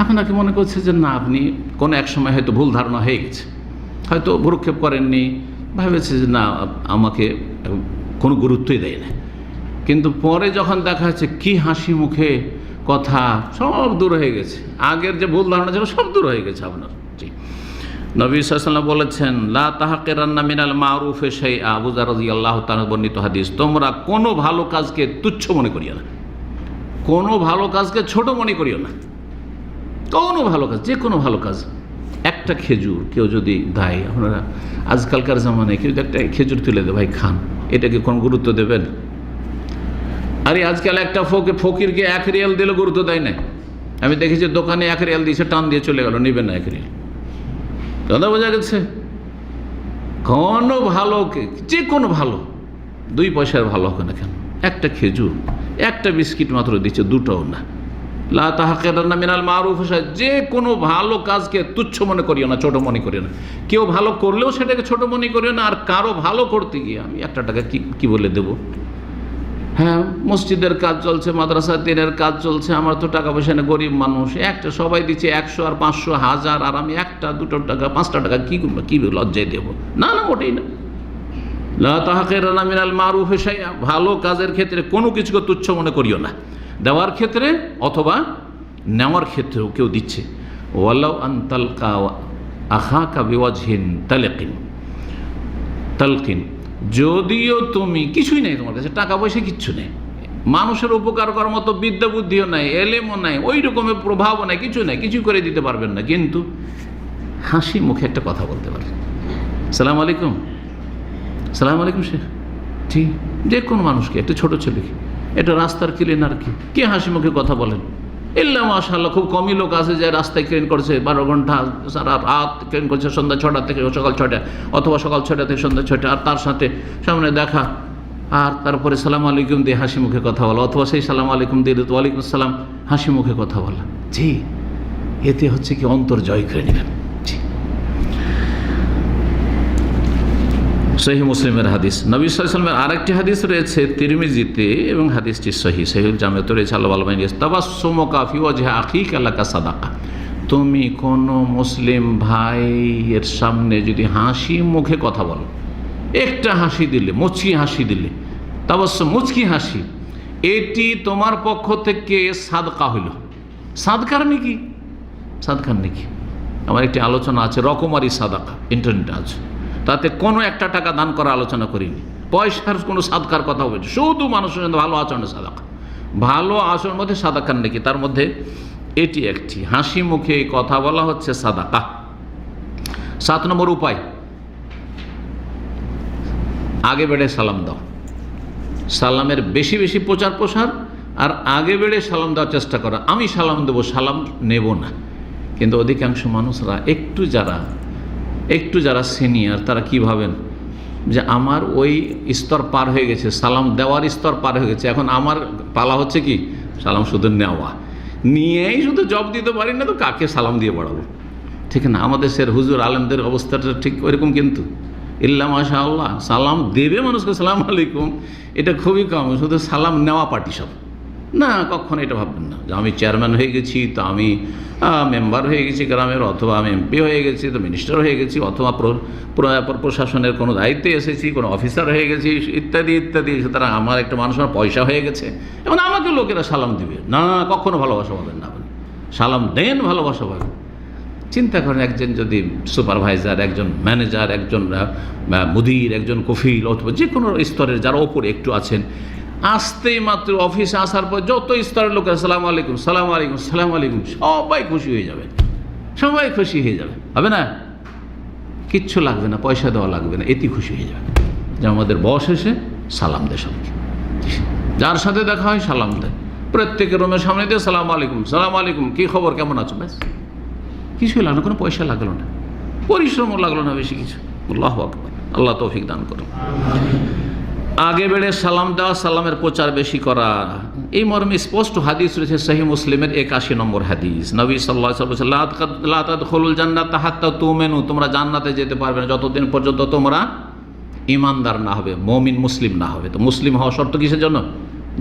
আপনাকে মনে করছে যে না, আপনি কোনো এক সময় হয়তো ভুল ধারণা হয়ে গেছে, হয়তো ভ্রুক্ষেপ করেননি, ভেবেছে যে না, আমাকে কোনো গুরুত্বই দেয় না, কিন্তু পরে যখন দেখা যাচ্ছে কি হাসি মুখে কথা, সব দূর হয়ে গেছে, আগের যে ভুল ধারণা ছিল সব দূর হয়ে গেছে আপনার, জি। নবী সাল্লাল্লাহু আলাইহি ওয়াসাল্লাম বলেছেন, লা তাহকিরান্না মিনাল মারুফি শাইআ, আবু যার রাদিয়াল্লাহু তাআলা বর্ণিত হাদিস, তোমরা কোনো ভালো কাজকে তুচ্ছ মনে করিও না, কোনো ভালো কাজকে ছোট মনে করিও না, কোনো ভালো কাজ, যে কোনো ভালো কাজ। একটা খেজুর কেউ যদি দেয়, আপনারা আজকালকার জামানায় কেউ একটা খেজুর তুলে দেয়, ভাই খান, এটাকে কোনো গুরুত্ব দেবেন? আরে আজকাল একটা ফকিরকে 1 রিয়াল দিলে গুরুত্ব দেয় না। আমি দেখেছি দোকানে 1 রিয়াল দিয়েছে, টান দিয়ে চলে গেল, নেবেন না 1 রিয়াল। কথা বোঝা গেছে? কোনো ভালোকে, যে কোনো ভালো, 2 পয়সার ভালো হোক না কেন, একটা খেজুর, একটা বিস্কিট মাত্র দিচ্ছে, দুটোও না। লা তাহকিরান্না মিনাল মারুফ, যে কোনো ভালো কাজকে তুচ্ছ মনে করিও না, ছোট মনে করিও না। কেউ ভালো করলেও সেটাকে ছোট মনে করিও না। আর কারো ভালো করতে গিয়ে আমি 1 টাকা কি বলে দেব? হ্যাঁ, মসজিদের কাজ চলছে, মাদ্রাসা দিনের কাজ চলছে, আমার তো টাকা পয়সা নেই, গরিব মানুষ, একটা সবাই দিচ্ছে 100 আর 500 1000, আর আমি 1টা 2টো টাকা 5টা টাকা কি লজ্জায় দেব? না না, ওটাই না। লা তাহকিরান্না মিনাল মারুফ শাইআ, ভালো কাজের ক্ষেত্রে কোনো কিছুকে তুচ্ছ মনে করিও না, দেওয়ার ক্ষেত্রে অথবা নেওয়ার ক্ষেত্রেও। কেউ দিচ্ছে, ওয়ালাউ আন তালকা আখাকা বিওয়াজহিন তালকিন, যদিও তুমি কিছুই নেই, তোমার কাছে টাকা পয়সা কিচ্ছু নেই, মানুষের উপকার করার মতো বিদ্যা বুদ্ধিও নাই, এলেমও নাই, ওই রকমের প্রভাবও নাই, কিছু নাই, কিছু করে দিতে পারবেন না, কিন্তু হাসি মুখে একটা কথা বলতে পারবেন, সালাম আলাইকুম, সালাম আলাইকুম শেখ, ঠিক, যে কোনো মানুষকে, একটা ছোটো ছেলেকে, এটা রাস্তার ক্লিনারকে কে হাসি মুখে কথা বলেন? ইল্লা মাশাআল্লাহ, খুব কমই লোক আছে যে রাস্তায় ক্লিন করছে, 12 ঘন্টা সারা রাত ক্লিন করছে, সন্ধ্যা 6টা থেকে সকাল 6টা, অথবা সকাল 6টা থেকে সন্ধ্যা 6টা, আর তার সাথে সামনে দেখা, আর তারপরে সালাম আলাইকুম দিয়ে হাসি মুখে কথা বলা, অথবা সেই সালাম আলাইকুম দিয়ে ওয়ালাইকুম আসসালাম হাসি মুখে কথা বলা, জি, এতে হচ্ছে কি অন্তর জয় করে নেবেন, জি। সহিহ মুসলিমের হাদিস, নবী সাল্লাল্লাহু আলাইহি ওয়াসাল্লামের আরেকটি হাদিস রয়েছে তিরমিজিতে, এবং হাদিসটি সহিহুল জামিতে রয়েছে, আল্লাহ আলমাইন তাবাসসুমুকা ফি ওয়াজহি আখিকা লাকা সাদাকা, তুমি কোনো মুসলিম ভাইয়ের সামনে যদি হাসি মুখে কথা বলো, একটা হাসি দিলে, মুচকি হাসি দিলে, তাবাসসুম, মুচকি হাসি, এটি তোমার পক্ষ থেকে সাদকা হইল। সাদকার নাকি সাদকার নেকি। আমার একটি আলোচনা আছে রকমারি সাদাকা, ইন্টারনেটে আছে, তাতে কোনো একটা টাকা দান করার আলোচনা করিনি, পয়সার কোনো সাদকার কথা বলছি, শুধু মানুষের সঙ্গে ভালো আচরণের সাদাকা, ভালো আচরণের মধ্যে সাদাকার নেকি। তার মধ্যে এটি একটি, হাসি মুখে কথা বলা হচ্ছে সাদাকা। 7 নম্বর উপায়, আগে বেড়ে সালাম দাও। সালামের বেশি বেশি প্রচার প্রসার, আর আগে বেড়ে সালাম দেওয়ার চেষ্টা করা। আমি সালাম দেবো, সালাম নেব না। কিন্তু অধিকাংশ মানুষরা একটু যারা সিনিয়র, তারা কি ভাবেন যে আমার ওই স্তর পার হয়ে গেছে, সালাম দেওয়ার স্তর পার হয়ে গেছে, এখন আমার পালা হচ্ছে কি সালাম শুধু নেওয়া, নিয়েই শুধু জব দিতে পারি না তো কাকে সালাম দিয়ে বাড়াবো। ঠিক না? আমাদের স্যার হুজুর আলেমদের অবস্থাটা ঠিক ওইরকম, কিন্তু ইল্লা মাশাআল্লাহ সালাম দেবে মানুষকে সালাম আলাইকুম, এটা খুবই কম। শুধু সালাম নেওয়া পার্টি সব না, কখনো এটা ভাববেন না যে আমি চেয়ারম্যান হয়ে গেছি তো আমি মেম্বার হয়ে গেছি গ্রামের, অথবা আমি এমপি হয়ে গেছি তো মিনিস্টার হয়ে গেছি, অথবা প্রশাসনের কোনো দায়িত্বে এসেছি, কোনো অফিসার হয়ে গেছি, ইত্যাদি ইত্যাদি। সুতরাং আমার একটা মানুষের পয়সা হয়ে গেছে, এবং আমাকে লোকেরা সালাম দিবে না, কখনো ভালোবাসা পাবেন না। আপনি সালাম দেন, ভালোবাসা পাবেন। চিন্তা করেন, একজন যদি সুপারভাইজার, একজন ম্যানেজার, একজন মুদির, একজন কফিল, অথবা যে কোনো স্তরের যারা ওপরে একটু আছেন, আসতেই মাত্র অফিসে আসার পর যত স্তরের লোকের সালাম আলাইকুম, সালাম আলাইকুম, সালাম আলাইকুম, সবাই খুশি হয়ে যাবে, সবাই খুশি হয়ে যাবে। হবে না? কিচ্ছু লাগবে না, পয়সা দেওয়া লাগবে না, এটি খুশি হয়ে যাবে যে আমাদের বস এসে সালাম দেয় সবকে, যার সাথে দেখা হয় সালাম দেয়, প্রত্যেকের রুমের সামনে দিয়ে সালাম আলাইকুম, সালাম আলাইকুম, কী খবর, কেমন আছো, ব্যাস। কিছুই লাগলো, কোনো পয়সা লাগলো না, পরিশ্রমও লাগলো না বেশি কিছু। আল্লাহু আকবার, আল্লাহ তৌফিক দান করুন। আগে বেড়ে সালাম দেওয়া, সালামের প্রচার বেশি করা, এই মর্মে স্পষ্ট হাদিস রয়েছে সহিহ মুসলিমের 81 নম্বর হাদিস। নবী সাল্লাল্লাহু আলাইহি ওয়াসাল্লাম বলেছেন, লা তাদখুলুল জান্নাতা হাত্তা তুমিনু, তোমরা জান্নাতে যেতে পারবে না যতদিন পর্যন্ত তোমরা ঈমানদার না হবে, মুমিন মুসলিম না হবে। তো মুসলিম হওয়া শর্ত কিসের জন্য?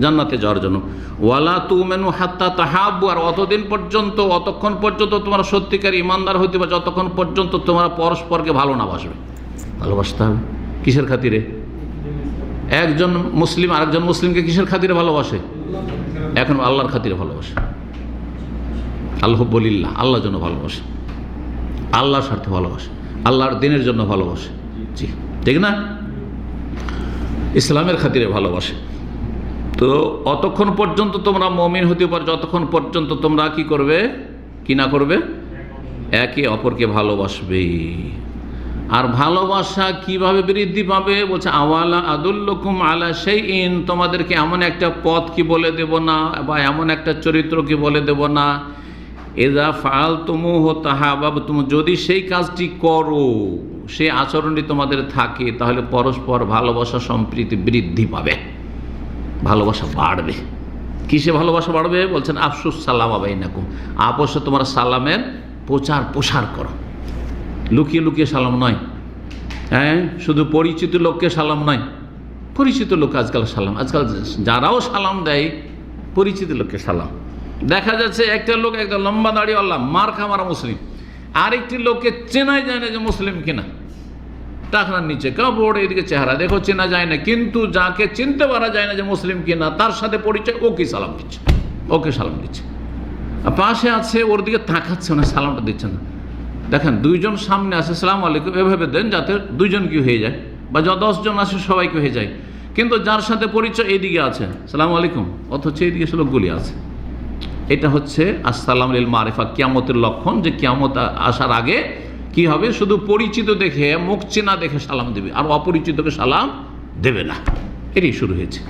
জান্নাতে যাওয়ার জন্য। ওয়ালা তুমিনু হাত্তা তাহাব্বু, আর অতক্ষণ পর্যন্ত তোমরা সত্যিকার ঈমানদার হতে পারবে যতক্ষণ পর্যন্ত তোমরা পরস্পরকে ভালো না বাসবে। ভালোবাসতে হবে কিসের খাতিরে? একজন মুসলিম আরেকজন মুসলিমকে কিসের খাতিরে ভালোবাসে? এখন আল্লাহর খাতিরে ভালোবাসে, আল্লাহুব্বুলিল্লাহ, আল্লাহর জন্য ভালোবাসে, আল্লাহর স্বার্থে ভালোবাসে, আল্লাহর দিনের জন্য ভালোবাসে। জি, ঠিক না? ইসলামের খাতিরে ভালোবাসে। তো অতক্ষণ পর্যন্ত তোমরা মুমিন হতে পারো যতক্ষণ পর্যন্ত তোমরা কি করবে, কি না করবে? একে অপরকে ভালোবাসবে। আর ভালোবাসা কিভাবে বৃদ্ধি পাবে? বলছে, আওয়ালা আদুল্লুকুম আলা শাইইন, তোমাদেরকে এমন একটা পথ কি বলে দেব না, বা এমন একটা চরিত্র কি বলে দেব না, ইযা ফাআলতুমুহু তাহাব্বাবতুম, যদি সেই কাজটি করো, সেই আচরণটি তোমাদের থাকে, তাহলে পরস্পর ভালোবাসা সম্প্রীতি বৃদ্ধি পাবে, ভালোবাসা বাড়বে। কিসে ভালোবাসা বাড়বে? বলছেন, আফসুস সালামা বাইনাকুম, আপসে তোমরা সালামের প্রচার প্রসার করো। লুকিয়ে লুকিয়ে সালাম নয়, হ্যাঁ, শুধু পরিচিত লোককে সালাম নয়, পরিচিত লোক আজকাল সালাম, আজকাল যারাও সালাম দেয় পরিচিত লোককে সালাম। দেখা যাচ্ছে একটা লোক একটা লম্বা দাড়িওয়ালা মার খামারা মুসলিম, আরেকটি লোককে চেনাই যায় না যে মুসলিম কিনা, টাকনার নিচে কাপড়, এদিকে চেহারা দেখো চেনা যায় না, কিন্তু যাকে চিনতে পারা যায় না যে মুসলিম কিনা, তার সাথে পরিচয়, ওকে সালাম দিচ্ছে, ওকে সালাম দিচ্ছে। পাশে আছে, ওর দিকে তাকাচ্ছে না, সালামটা দিচ্ছে না। দেখেন, দুইজন সামনে আছে, সালাম আলাইকুম এভাবে দেন যাতে দুইজন কি হয়ে যায়, বা 10 জন আসে সবাইকে হয়ে যায়। কিন্তু যার সাথে পরিচয় এইদিকে আছে সালাম আলাইকুম, অথচ এইদিকে সে লোকগুলি আছে। এটা হচ্ছে আসসালাম লিল মারিফা, কিয়ামতের লক্ষণ, যে কিয়ামত আসার আগে কি হবে, শুধু পরিচিত দেখে, মুখ চেনা দেখে সালাম দেবে, আর অপরিচিতকে সালাম দেবে না। এটাই শুরু হয়েছে।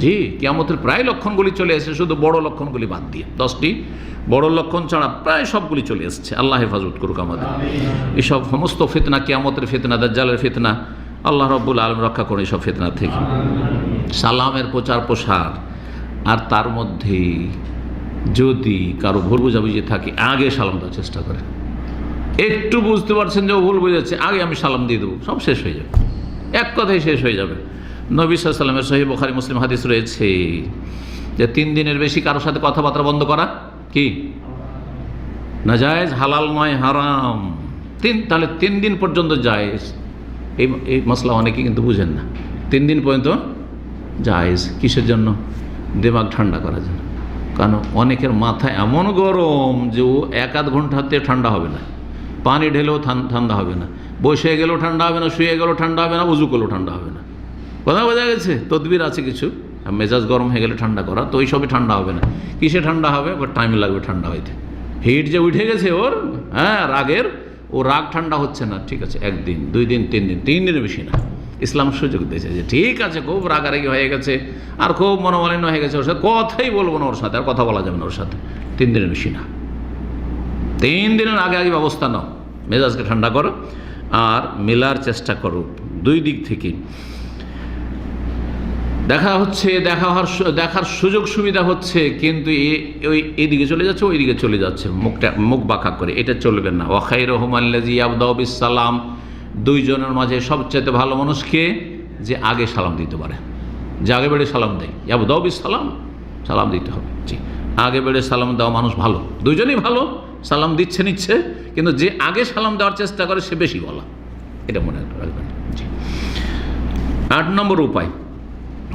জি, কিয়ামতের প্রায় লক্ষণগুলি চলে এসেছে, শুধু বড় লক্ষণগুলি বাদ দিয়ে 10টি বড় লক্ষণ ছাড়া প্রায় সবগুলি চলে এসেছে। আল্লাহ হেফাজত করুক আমাদের। এসব সমস্ত ফিতনা, কিয়ামতের ফিতনা, দাজ্জালের ফিতনা, আল্লাহ রাব্বুল আলামিন রক্ষা করে এসব ফিতনা থেকে। সালামের প্রচার প্রসার, আর তার মধ্যে যদি কারো ভুল বোঝাবুঝি থাকে, আগে সালাম দেওয়ার চেষ্টা করে। একটু বুঝতে পারছেন যে ও ভুল বুঝাচ্ছে, আগে আমি সালাম দিয়ে দেবো, সব শেষ হয়ে যাবে, এক কথাই শেষ হয়ে যাবে। নবী সাল্লাল্লাহু আলাইহি ওয়াসাল্লামের সহিহ বুখারী মুসলিম হাদিস রয়েছে যে 3 দিনের বেশি কারোর সাথে কথাবার্তা বন্ধ করা কি নাজায়েজ, হালাল নয়, হারাম। তাহলে 3 দিন পর্যন্ত জায়েজ। এই মশলা অনেকে কিন্তু বুঝেন না। 3 দিন পর্যন্ত জায়েজ কিসের জন্য? দিমাগ ঠান্ডা করার জন্য। কারণ অনেকের মাথা এমন গরম যে ও 1-8 ঘন্টাতে ঠান্ডা হবে না, পানি ঢেলেও ঠান্ডা হবে না, বসে গেলেও ঠান্ডা হবে না, শুয়ে গেলেও ঠান্ডা হবে না, উজু করলেও ঠান্ডা হবে না। কথা বোঝা গেছে? তদবির আছে কিছু, মেজাজ গরম হয়ে গেলে ঠান্ডা করা, তো ওই সবই ঠান্ডা হবে না। কিসে ঠান্ডা হবে? ওর টাইম লাগবে ঠান্ডা হইতে। হিট যে উঠে গেছে ওর, হ্যাঁ রাগের, ও রাগ ঠান্ডা হচ্ছে না, ঠিক আছে 1 দিন 2 দিন 3 দিন, 3 দিনের বেশি না। ইসলাম সুযোগ দিয়েছে যে ঠিক আছে খুব রাগারাগি হয়ে গেছে আর খুব মনোমালিন্য হয়ে গেছে, ওর সাথে কথাই বলবো না, ওর সাথে আর কথা বলা যাবে না ওর সাথে, 3 দিনের বেশি না। 3 দিনের আগে আগে ব্যবস্থা নাও, মেজাজকে ঠান্ডা করো আর মেলার চেষ্টা করো 2 দিক থেকে। দেখার সুযোগ সুবিধা হচ্ছে, কিন্তু ওই এদিকে চলে যাচ্ছে ওইদিকে চলে যাচ্ছে, মুখ বাঁকা করে, এটা চলবে না। ওয়া খায়রুহুম আল্লাযী ইয়াবদাউ বিস-সালাম, 2 জনের মাঝে সবচেয়ে ভালো মানুষকে যে আগে সালাম দিতে পারে, যে আগে বেড়ে সালাম দেয়। ইয়াবদাউ বিস-সালাম, সালাম দিতে হবে, জি আগে বেড়ে সালাম দেওয়া মানুষ ভালো, 2 জনই ভালো, সালাম দিচ্ছে নিচ্ছে, কিন্তু যে আগে সালাম দেওয়ার চেষ্টা করে সে বেশি বলা, এটা মনে রাখবেন। জি 8 নম্বর উপায়,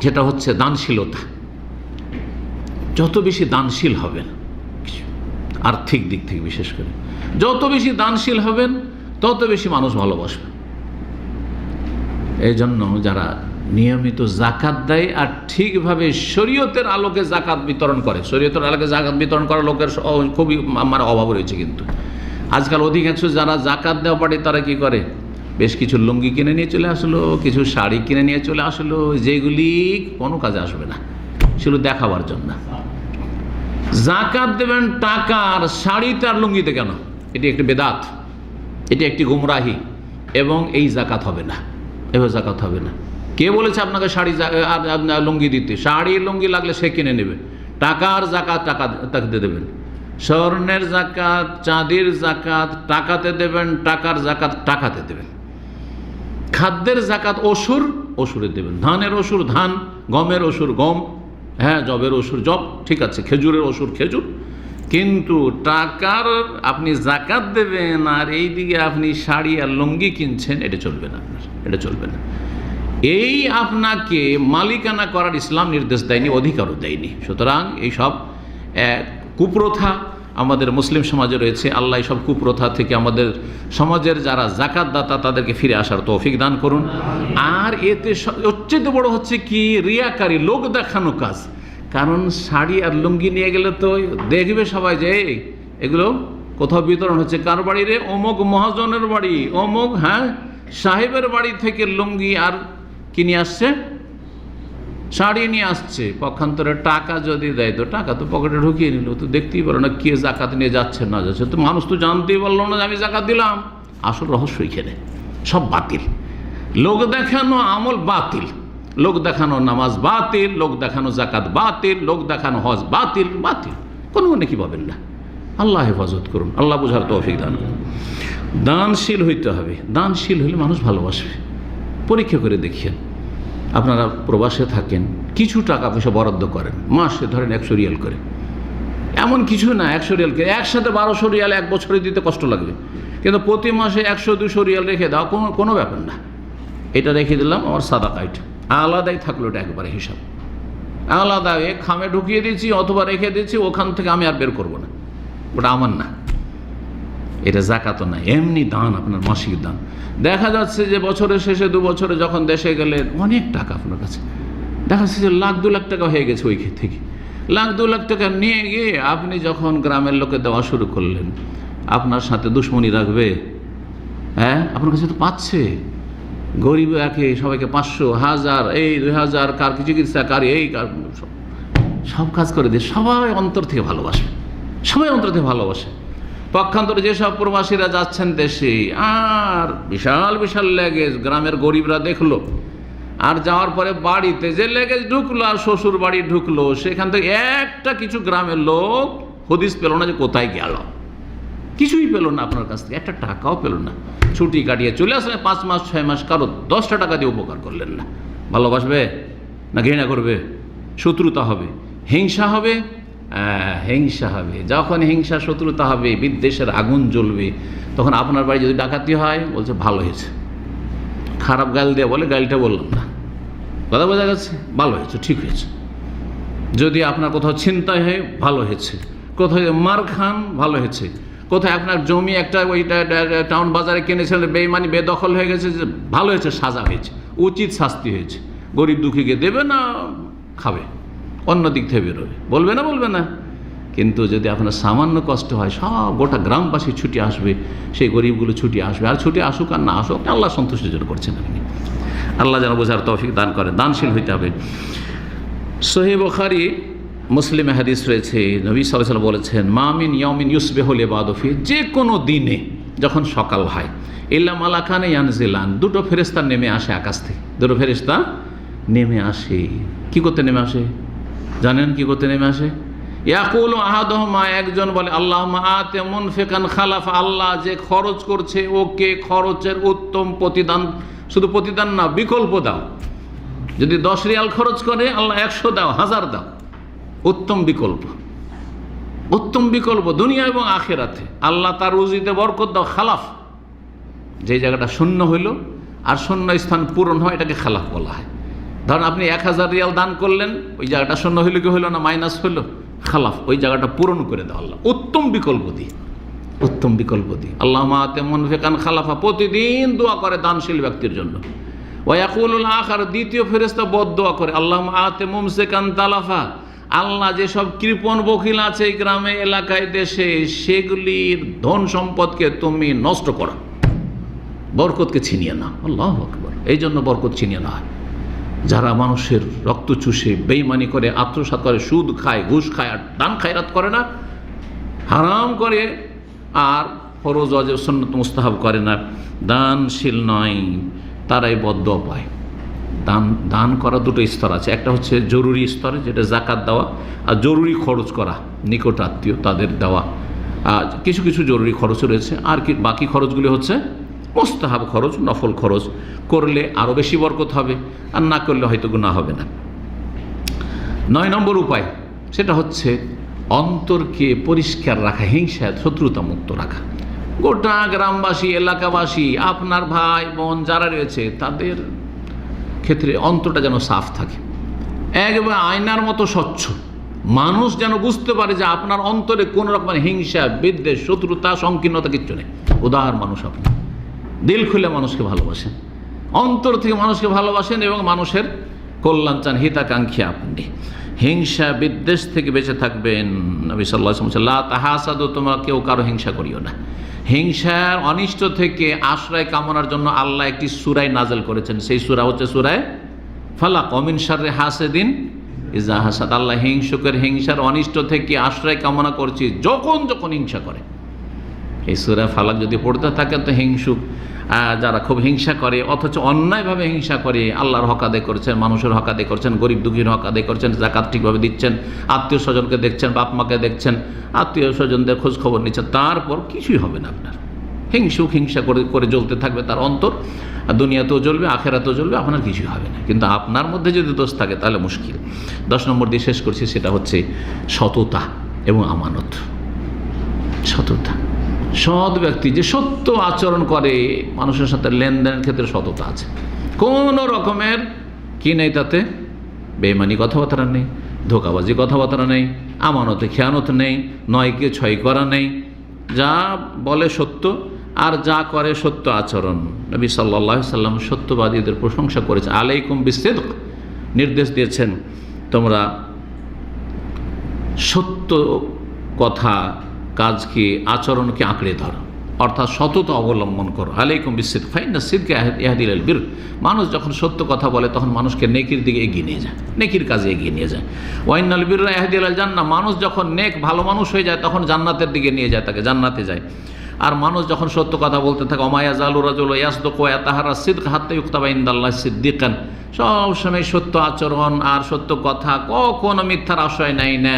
যেটা হচ্ছে দানশীলতা। যত বেশি দানশীল হবেন, আর্থিক দিক থেকে বিশেষ করে যত বেশি দানশীল হবেন তত বেশি মানুষ ভালোবাসবে। এই জন্য যারা নিয়মিত জাকাত দেয় আর ঠিকভাবে শরীয়তের আলোকে জাকাত বিতরণ করে, শরীয়তের আলোকে জাকাত বিতরণ করা লোকের খুবই অভাব রয়েছে। কিন্তু আজকাল অধিকাংশ যারা জাকাত দেওয়া পারে তারা কি করে, বেশ কিছু লুঙ্গি কিনে নিয়ে চলে আসলো, কিছু শাড়ি কিনে নিয়ে চলে আসলো, যেগুলি কোনো কাজে আসবে না, শুধু দেখাবার জন্য। জাকাত দেবেন টাকার, শাড়িতে আর লুঙ্গিতে কেন? এটি একটি বেদাত, এটি একটি গুমরাহি, এবং এই জাকাত হবে না, এভাবে জাকাত হবে না। কে বলেছে আপনাকে শাড়ি আর লুঙ্গি দিতে? শাড়ি লুঙ্গি লাগলে সে কিনে নেবে, টাকার জাকাত টাকাতে দেবেন, স্বর্ণের জাকাত, চাঁদির জাকাত টাকাতে দেবেন, টাকার জাকাত টাকাতে দেবেন, খাদ্যের জাকাত ওসুরে দেবেন, ধানের ওসুর ধান, গমের ওসুর গম, হ্যাঁ জবের ওসুর জব, ঠিক আছে, খেজুরের ওসুর খেজুর। কিন্তু টাকার আপনি জাকাত দেবেন আর এই দিকে আপনি শাড়ি আর লুঙ্গি কিনছেন, এটা চলবে না, এটা চলবে না। এই আপনাকে মালিকানা করার ইসলাম নির্দেশ দেয়নি, অধিকারও দেয়নি। সুতরাং এইসব কুপ্রথা আমাদের মুসলিম সমাজে রয়েছে। আল্লাহ সব কুপ্রথা থেকে আমাদের সমাজের যারা জাকাত দাতা তাদেরকে ফিরে আসার তৌফিক দান করুন। আর এতে সবচেয়ে বড় হচ্ছে কি, রিয়াকারী, লোক দেখানো কাজ। কারণ শাড়ি আর লুঙ্গি নিয়ে গেলে তো দেখবে সবাই যে এগুলো কোথাও বিতরণ হচ্ছে, কার বাড়ি রে, অমুক মহাজনের বাড়ি, অমুক সাহেবের বাড়ি থেকে লুঙ্গি আর কি নিয়ে আসছে, শাড়ি নিয়ে আসছে। পক্ষান্তরে টাকা যদি দেয় তো টাকা তো পকেটে ঢুকিয়ে নিল, তো দেখতেই পারো না কে জাকাত নিয়ে যাচ্ছে না যাচ্ছে, তো মানুষ তো জানতেই পারলো না যে আমি জাকাত দিলাম। আসল রহস্য এখানে, সব বাতিল, লোক দেখানো আমল বাতিল, লোক দেখানো নামাজ বাতিল, লোক দেখানো জাকাত বাতিল, লোক দেখানো হজ বাতিল, বাতিল, কোনো নাকি পাবেন না। আল্লাহ হেফাজত করুন, আল্লাহ বুঝার তৌফিক দান করুন। দানশীল হইতে হবে, দানশীল হলে মানুষ ভালোবাসবে। পরীক্ষা করে দেখিয়েন, আপনারা প্রবাসে থাকেন, কিছু টাকা পয়সা বরাদ্দ করেন, মাসে ধরেন 100 রিয়াল করে, এমন কিছু না 100 রিয়াল করে একসাথে 1200 রিয়াল 1 বছরে দিতে কষ্ট লাগবে, কিন্তু প্রতি মাসে 100-200 রিয়াল রেখে দাও, কোনো ব্যাপার না। এটা রেখে দিলাম আমার সাদাকা, এটা আলাদাই থাকলো, এটা একবারে হিসাব আলাদা, খামে ঢুকিয়ে দিয়েছি অথবা রেখে দিয়েছি, ওখান থেকে আমি আর বের করবো না, ওটা আমার না, এটা জাকাত না, এমনি দান, আপনার মাসিক দান। দেখা যাচ্ছে যে বছরের শেষে 2 বছরে যখন দেশে গেলে অনেক টাকা আপনার কাছে, দেখা যাচ্ছে যে 1,00,000-2 লাখ টাকা হয়ে গেছে ওই থেকে। 1,00,000-2 লাখ টাকা নিয়ে গিয়ে আপনি যখন গ্রামের লোকে দেওয়া শুরু করলেন, আপনার সাথে দুশ্মনী রাখবে? হ্যাঁ, আপনার কাছে তো পাচ্ছে, গরিব একে সবাইকে 500, 1000, এই 2000, কার কি চিকিৎসা, কার এই, কার সব কাজ করে দিয়ে সবাই অন্তর থেকে ভালোবাসে, সবাই অন্তর থেকে ভালোবাসে। পক্ষান্তরে যেসব প্রবাসীরা যাচ্ছেন দেশে, আর বিশাল বিশাল লেগেজ গ্রামের গরিবরা দেখলো, আর যাওয়ার পরে বাড়িতে যে লেগেজ ঢুকলো আর শ্বশুর বাড়ি ঢুকলো, সেখান থেকে একটা কিছু গ্রামের লোক হদিস পেল না যে কোথায় গেল, কিছুই পেল না আপনার কাছ থেকে, একটা টাকাও পেল না। ছুটি কাটিয়ে চলে আসলেন 5 মাস 6 মাস, কারো 10টা টাকা দিয়ে উপকার করলেন না। ভালোবাসবে না ঘৃণা করবে? শত্রুতা হবে, হিংসা হবে, হিংসা হবে। যখন হিংসা শত্রুতা হবে, বিদ্বেষের আগুন জ্বলবে, তখন আপনার বাড়ি যদি ডাকাতি হয় বলছে ভালো হয়েছে, খারাপ গাল দিয়ে বলে গালটা বললাম না, কথা বোঝা গেছে, ভালো হয়েছে, ঠিক হয়েছে। যদি আপনার কোথাও ছিনতাই হয় ভালো হয়েছে, কোথাও মার খান ভালো হয়েছে, কোথায় আপনার জমি একটা ওইটা টাউন বাজারে কিনেছিলেন বেইমানি বেদখল হয়ে গেছে, ভালো হয়েছে, সাজা হয়েছে, উচিত শাস্তি হয়েছে। গরিব দুঃখীকে দেবে না খাবে, অন্য দিক থেকে বেরোবে, বলবে না। কিন্তু যদি আপনার সামান্য কষ্ট হয় সব গোটা গ্রামবাসী ছুটে আসবে, সেই গরিবগুলো ছুটে আসবে। আর ছুটে আসুক আর না আসুক, আল্লাহ সন্তুষ্টির জন্য করছেন আপনি। আল্লাহ যেন বোঝার তৌফিক দান করেন, দানশীল হইতে হবে। সহিহ বুখারী মুসলিমে হাদিস রয়েছে, নবী সাল্লাল্লাহু আলাইহি ওয়াসাল্লাম বলেছেন, মা মিন ইয়াউমিন ইউসবিহুল ইবাদু ফি, যে কোনো দিনে যখন সকাল হয়, ইল্লা মালাকানে ইয়ানজিলান, দুটো ফেরেশতা নেমে আসে আকাশ থেকে। দুটো ফেরেশতা নেমে আসে, কি করতে নেমে আসে জানেন? কি করতে নেমে আসে? ইয়াকুলু আহাদুহুমা, একজন বলে, আল্লাহুম্মা আতি মুনফিকান খালাফ, আল্লাহ যে খরচ করছে ওকে খরচের উত্তম প্রতিদান, শুধু প্রতিদান না, বিকল্প দাও। যদি 10 রিয়াল খরচ করে, আল্লাহ 100 দাও, 1000 দাও, উত্তম বিকল্প, উত্তম বিকল্প দুনিয়া এবং আখিরাতে। আল্লাহ তার রুজিতে বরকত দাও। খালাফ, যে জায়গাটা শূন্য হইল আর শূন্য স্থান পূরণ হয়, এটাকে খালাফ বলা হয়। ধরুন আপনি 1000 রিয়াল দান করলেন, ওই জায়গাটা শূন্য হইল কি হইল না, মাইনাস হইল, খালাফ, ওই জায়গাটা পূরণ করে দাও আল্লাহ, উত্তম বিকল্প দিয়ে, উত্তম বিকল্প দিয়ে। আল্লাহুম্মা আতি মুনফিকান খালাফা, প্রতিদিন দোয়া করে দানশীল ব্যক্তির জন্য। ওয়া ইয়াকুলুল আখার, দ্বিতীয় ফেরেশতা বদদোয়া করে, আল্লাহুম্মা আতি মুমসিকান তালাফা, আল্লাহ যেসব কৃপণ বখিল আছে এই গ্রামে এলাকায় দেশে, সেগুলির ধন সম্পদকে তুমি নষ্ট করো, বরকতকে ছিনিয়ে নাও। আল্লাহু আকবার। এই জন্য বরকত ছিনিয়ে না হয়। যারা মানুষের রক্ত চুষে বেইমানি করে, আত্মসাৎ করে, সুদ খায়, ঘুষ খায়, আর দান খায়রাত করে না, হারাম করে, আর ফরজ ওয়াজিব সুন্নাত মুস্তাহাব করে না, দানশীল নয়, তারাই বদদোয়া পায়। দান করা দুটো স্তর আছে, একটা হচ্ছে জরুরি স্তরে, যেটা জাকাত দেওয়া, আর জরুরি খরচ করা, নিকট আত্মীয় তাদের দেওয়া। কিছু কিছু জরুরি খরচ রয়েছে, আর কি বাকি খরচগুলি হচ্ছে মুস্তাহাব খরচ, নফল খরচ। করলে আরও বেশি বরকত হবে, আর না করলে হয়তো গুনাহ হবে না। 9 নম্বর উপায়, সেটা হচ্ছে অন্তরকে পরিষ্কার রাখা, হিংসা শত্রুতা মুক্ত রাখা। গোটা গ্রামবাসী, এলাকাবাসী, আপনার ভাই বোন যারা রয়েছে, তাদের ক্ষেত্রে অন্তরটা যেন সাফ থাকে, একবারে আয়নার মতো স্বচ্ছ। মানুষ যেন বুঝতে পারে যে আপনার অন্তরে কোনো রকমের হিংসা, বিদ্বেষ, শত্রুতা, সংকীর্ণতা কিচ্ছু নেই। উদার মানুষ আপনি, দিল খুলে মানুষকে ভালোবাসেন, অন্তর থেকে মানুষকে ভালোবাসেন এবং মানুষের কল্যাণ চান, হিতাকাঙ্ক্ষী আপনি। হিংসা বিদ্বেষ থেকে বেঁচে থাকবেন। নবী সাল্লাল্লাহু আলাইহি ওয়াসাল্লাম, লা তাহাসাদু, তোমরা কেউ কারো হিংসা করিও না। হিংসার অনিষ্ট থেকে আশ্রয় কামনার জন্য আল্লাহ একটি সূরা নাযিল করেছেন, সেই সূরা হচ্ছে সূরা ফালাক। মিন শাররি হাসিদিন ইযা হাসাদ, আল্লাহ হিংসুকের হিংসার অনিষ্ট থেকে আশ্রয় কামনা করছি যখন যখন হিংসা করে। এই সূরা ফালাক যদি পড়তে থাকে তো হিংসুক যারা খুব হিংসা করে, অথচ অন্যায়ভাবে হিংসা করে, আল্লাহর হক আদায় করছেন, মানুষের হক আদায় করছেন, গরিব দুঃখীর হক আদায় করছেন, যাকাত ঠিকভাবে দিচ্ছেন, আত্মীয় স্বজনকে দেখছেন, বাপ মাকে দেখছেন, আত্মীয় স্বজনদের খোঁজ খবর নিচ্ছেন, তারপর কিছুই হবে না আপনার। হিংসুক হিংসা করে করে জ্বলতে থাকবে তার অন্তর, আর দুনিয়াতেও জ্বলবে, আখেরাতেও জ্বলবে, আপনার কিছুই হবে না। কিন্তু আপনার মধ্যে যদি দোষ থাকে তাহলে মুশকিল। 10 নম্বর দিয়ে শেষ করছি, সেটা হচ্ছে সততা এবং আমানত। সততা, সৎ ব্যক্তি যে সত্য আচরণ করে, মানুষের সাথে লেনদেনের ক্ষেত্রে সততা আছে, কোনো রকমের কি নেই তাতে, বেঈমানি কথাবার্তা নেই, ধোঁকাবাজি কথাবার্তা নেই, আমানতে খেয়ানত নেই, নয়কে ছয় করা নেই, যা বলে সত্য আর যা করে সত্য আচরণ। নবী সাল্লাল্লাহু আলাইহি সাল্লাম সত্যবাদীদের প্রশংসা করেছেন, আলাইকুম বিসিদক, নির্দেশ দিয়েছেন তোমরা সত্য কথা, কাজকে, আচরণকে আঁকড়ে ধরো, অর্থাৎ সততা অবলম্বন করো। আলাইকুম বিসিদক ফাইন্না সিদকা ইয়াহদি ইলাল বির, মানুষ যখন সত্য কথা বলে তখন মানুষকে নেকির দিকে এগিয়ে নিয়ে যায়, নেকির কাজে এগিয়ে নিয়ে যায়। ওয়াইনাল বিররা ইয়াহদি ইলাল জান্নাহ, মানুষ যখন নেক ভালো মানুষ হয়ে যায় তখন জান্নাতের দিকে নিয়ে যায়, তাকে জান্নাতে যায়। আর মানুষ যখন সত্য কথা বলতে থাকে, ওমায়া জালু রাজুল ইয়াসদুকু ওয়া ইয়াতাহারা সিদক হাত্তা ইউকতাবা ইনদাল্লাহি সিদ্দিকান, সবসময় সত্য আচরণ আর সত্য কথা, কখনো মিথ্যার আশ্রয় নেয় না,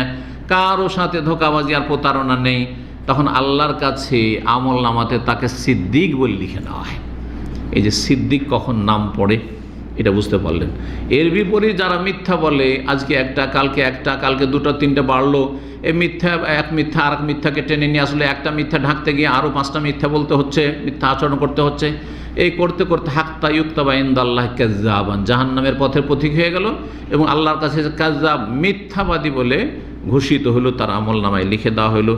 কারো সাথে ধোঁকাবাজি আর প্রতারণা নেই, তখন আল্লাহর কাছে আমল নামাতে তাকে সিদ্দিক বলে লিখে নেওয়া হয়। এই যে সিদ্দিক কখন নাম পড়ে, এটা বুঝতে পারলেন। এর বিপরীত যারা মিথ্যা বলে, আজকে একটা কালকে দুটো তিনটে বাড়লো, এই মিথ্যা এক মিথ্যা আর এক মিথ্যাকে টেনে নিয়ে আসলে একটা মিথ্যা ঢাকতে গিয়ে আরও 5টা মিথ্যা বলতে হচ্ছে, মিথ্যা আচরণ করতে হচ্ছে। এই করতে করতে হাক্তা ইউক্তাবা ইনদাল্লাহ কাযযাবান, জাহান্নামের পথের পথিক হয়ে গেল এবং আল্লাহর কাছে কাযযাব মিথ্যাবাদী বলে ঘোষিত হলো, তার আমলনামায় লিখে দেওয়া হলো।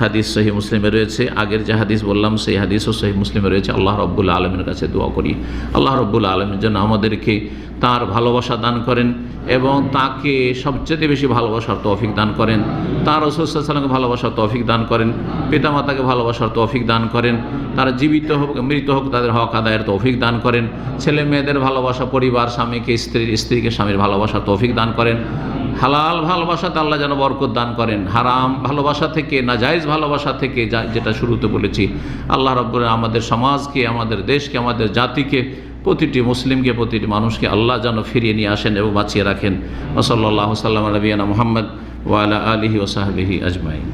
হাদিস সহিহ মুসলিমে রয়েছে, আগের যে হাদিস বললাম সেই হাদিসও সহিহ মুসলিমে রয়েছে। আল্লাহ রাব্বুল আলামিনের কাছে দোয়া করি আল্লাহ রাব্বুল আলামিন যেন আমাদেরকে তার ভালোবাসা দান করেন এবং তাকে সবচেয়ে বেশি ভালোবাসার তৌফিক দান করেন, তার রাসূল সাল্লাল্লাহু আলাইহি ওয়াসাল্লামকে ভালোবাসার তৌফিক দান করেন, পিতামাতাকে ভালোবাসার তৌফিক দান করেন, তারা জীবিত হোক মৃত হোক তাদের হক আদায়ের তৌফিক দান করেন, ছেলে মেয়েদের ভালোবাসা, পরিবার স্বামীকে স্ত্রীকে স্বামীর ভালোবাসার তৌফিক দান করেন। হালাল ভালোবাসাতে আল্লাহ যেন বরকত দান করেন, হারাম ভালোবাসা থেকে, নাজায়েজ ভালোবাসা থেকে, যেটা শুরুতে বলেছি, আল্লাহ রাব্বুল আমাদের সমাজকে, আমাদের দেশকে, আমাদের জাতিকে, প্রতিটি মুসলিমকে, প্রতিটি মানুষকে আল্লাহ যেন ফিরিয়ে নিয়ে আসেন এবং বাঁচিয়ে রাখেন। সাল্লাল্লাহু আলা নবিয়িনা মুহাম্মদ ওয়া আলা আলিহি ওয়া সাহবিহি আজমাইন।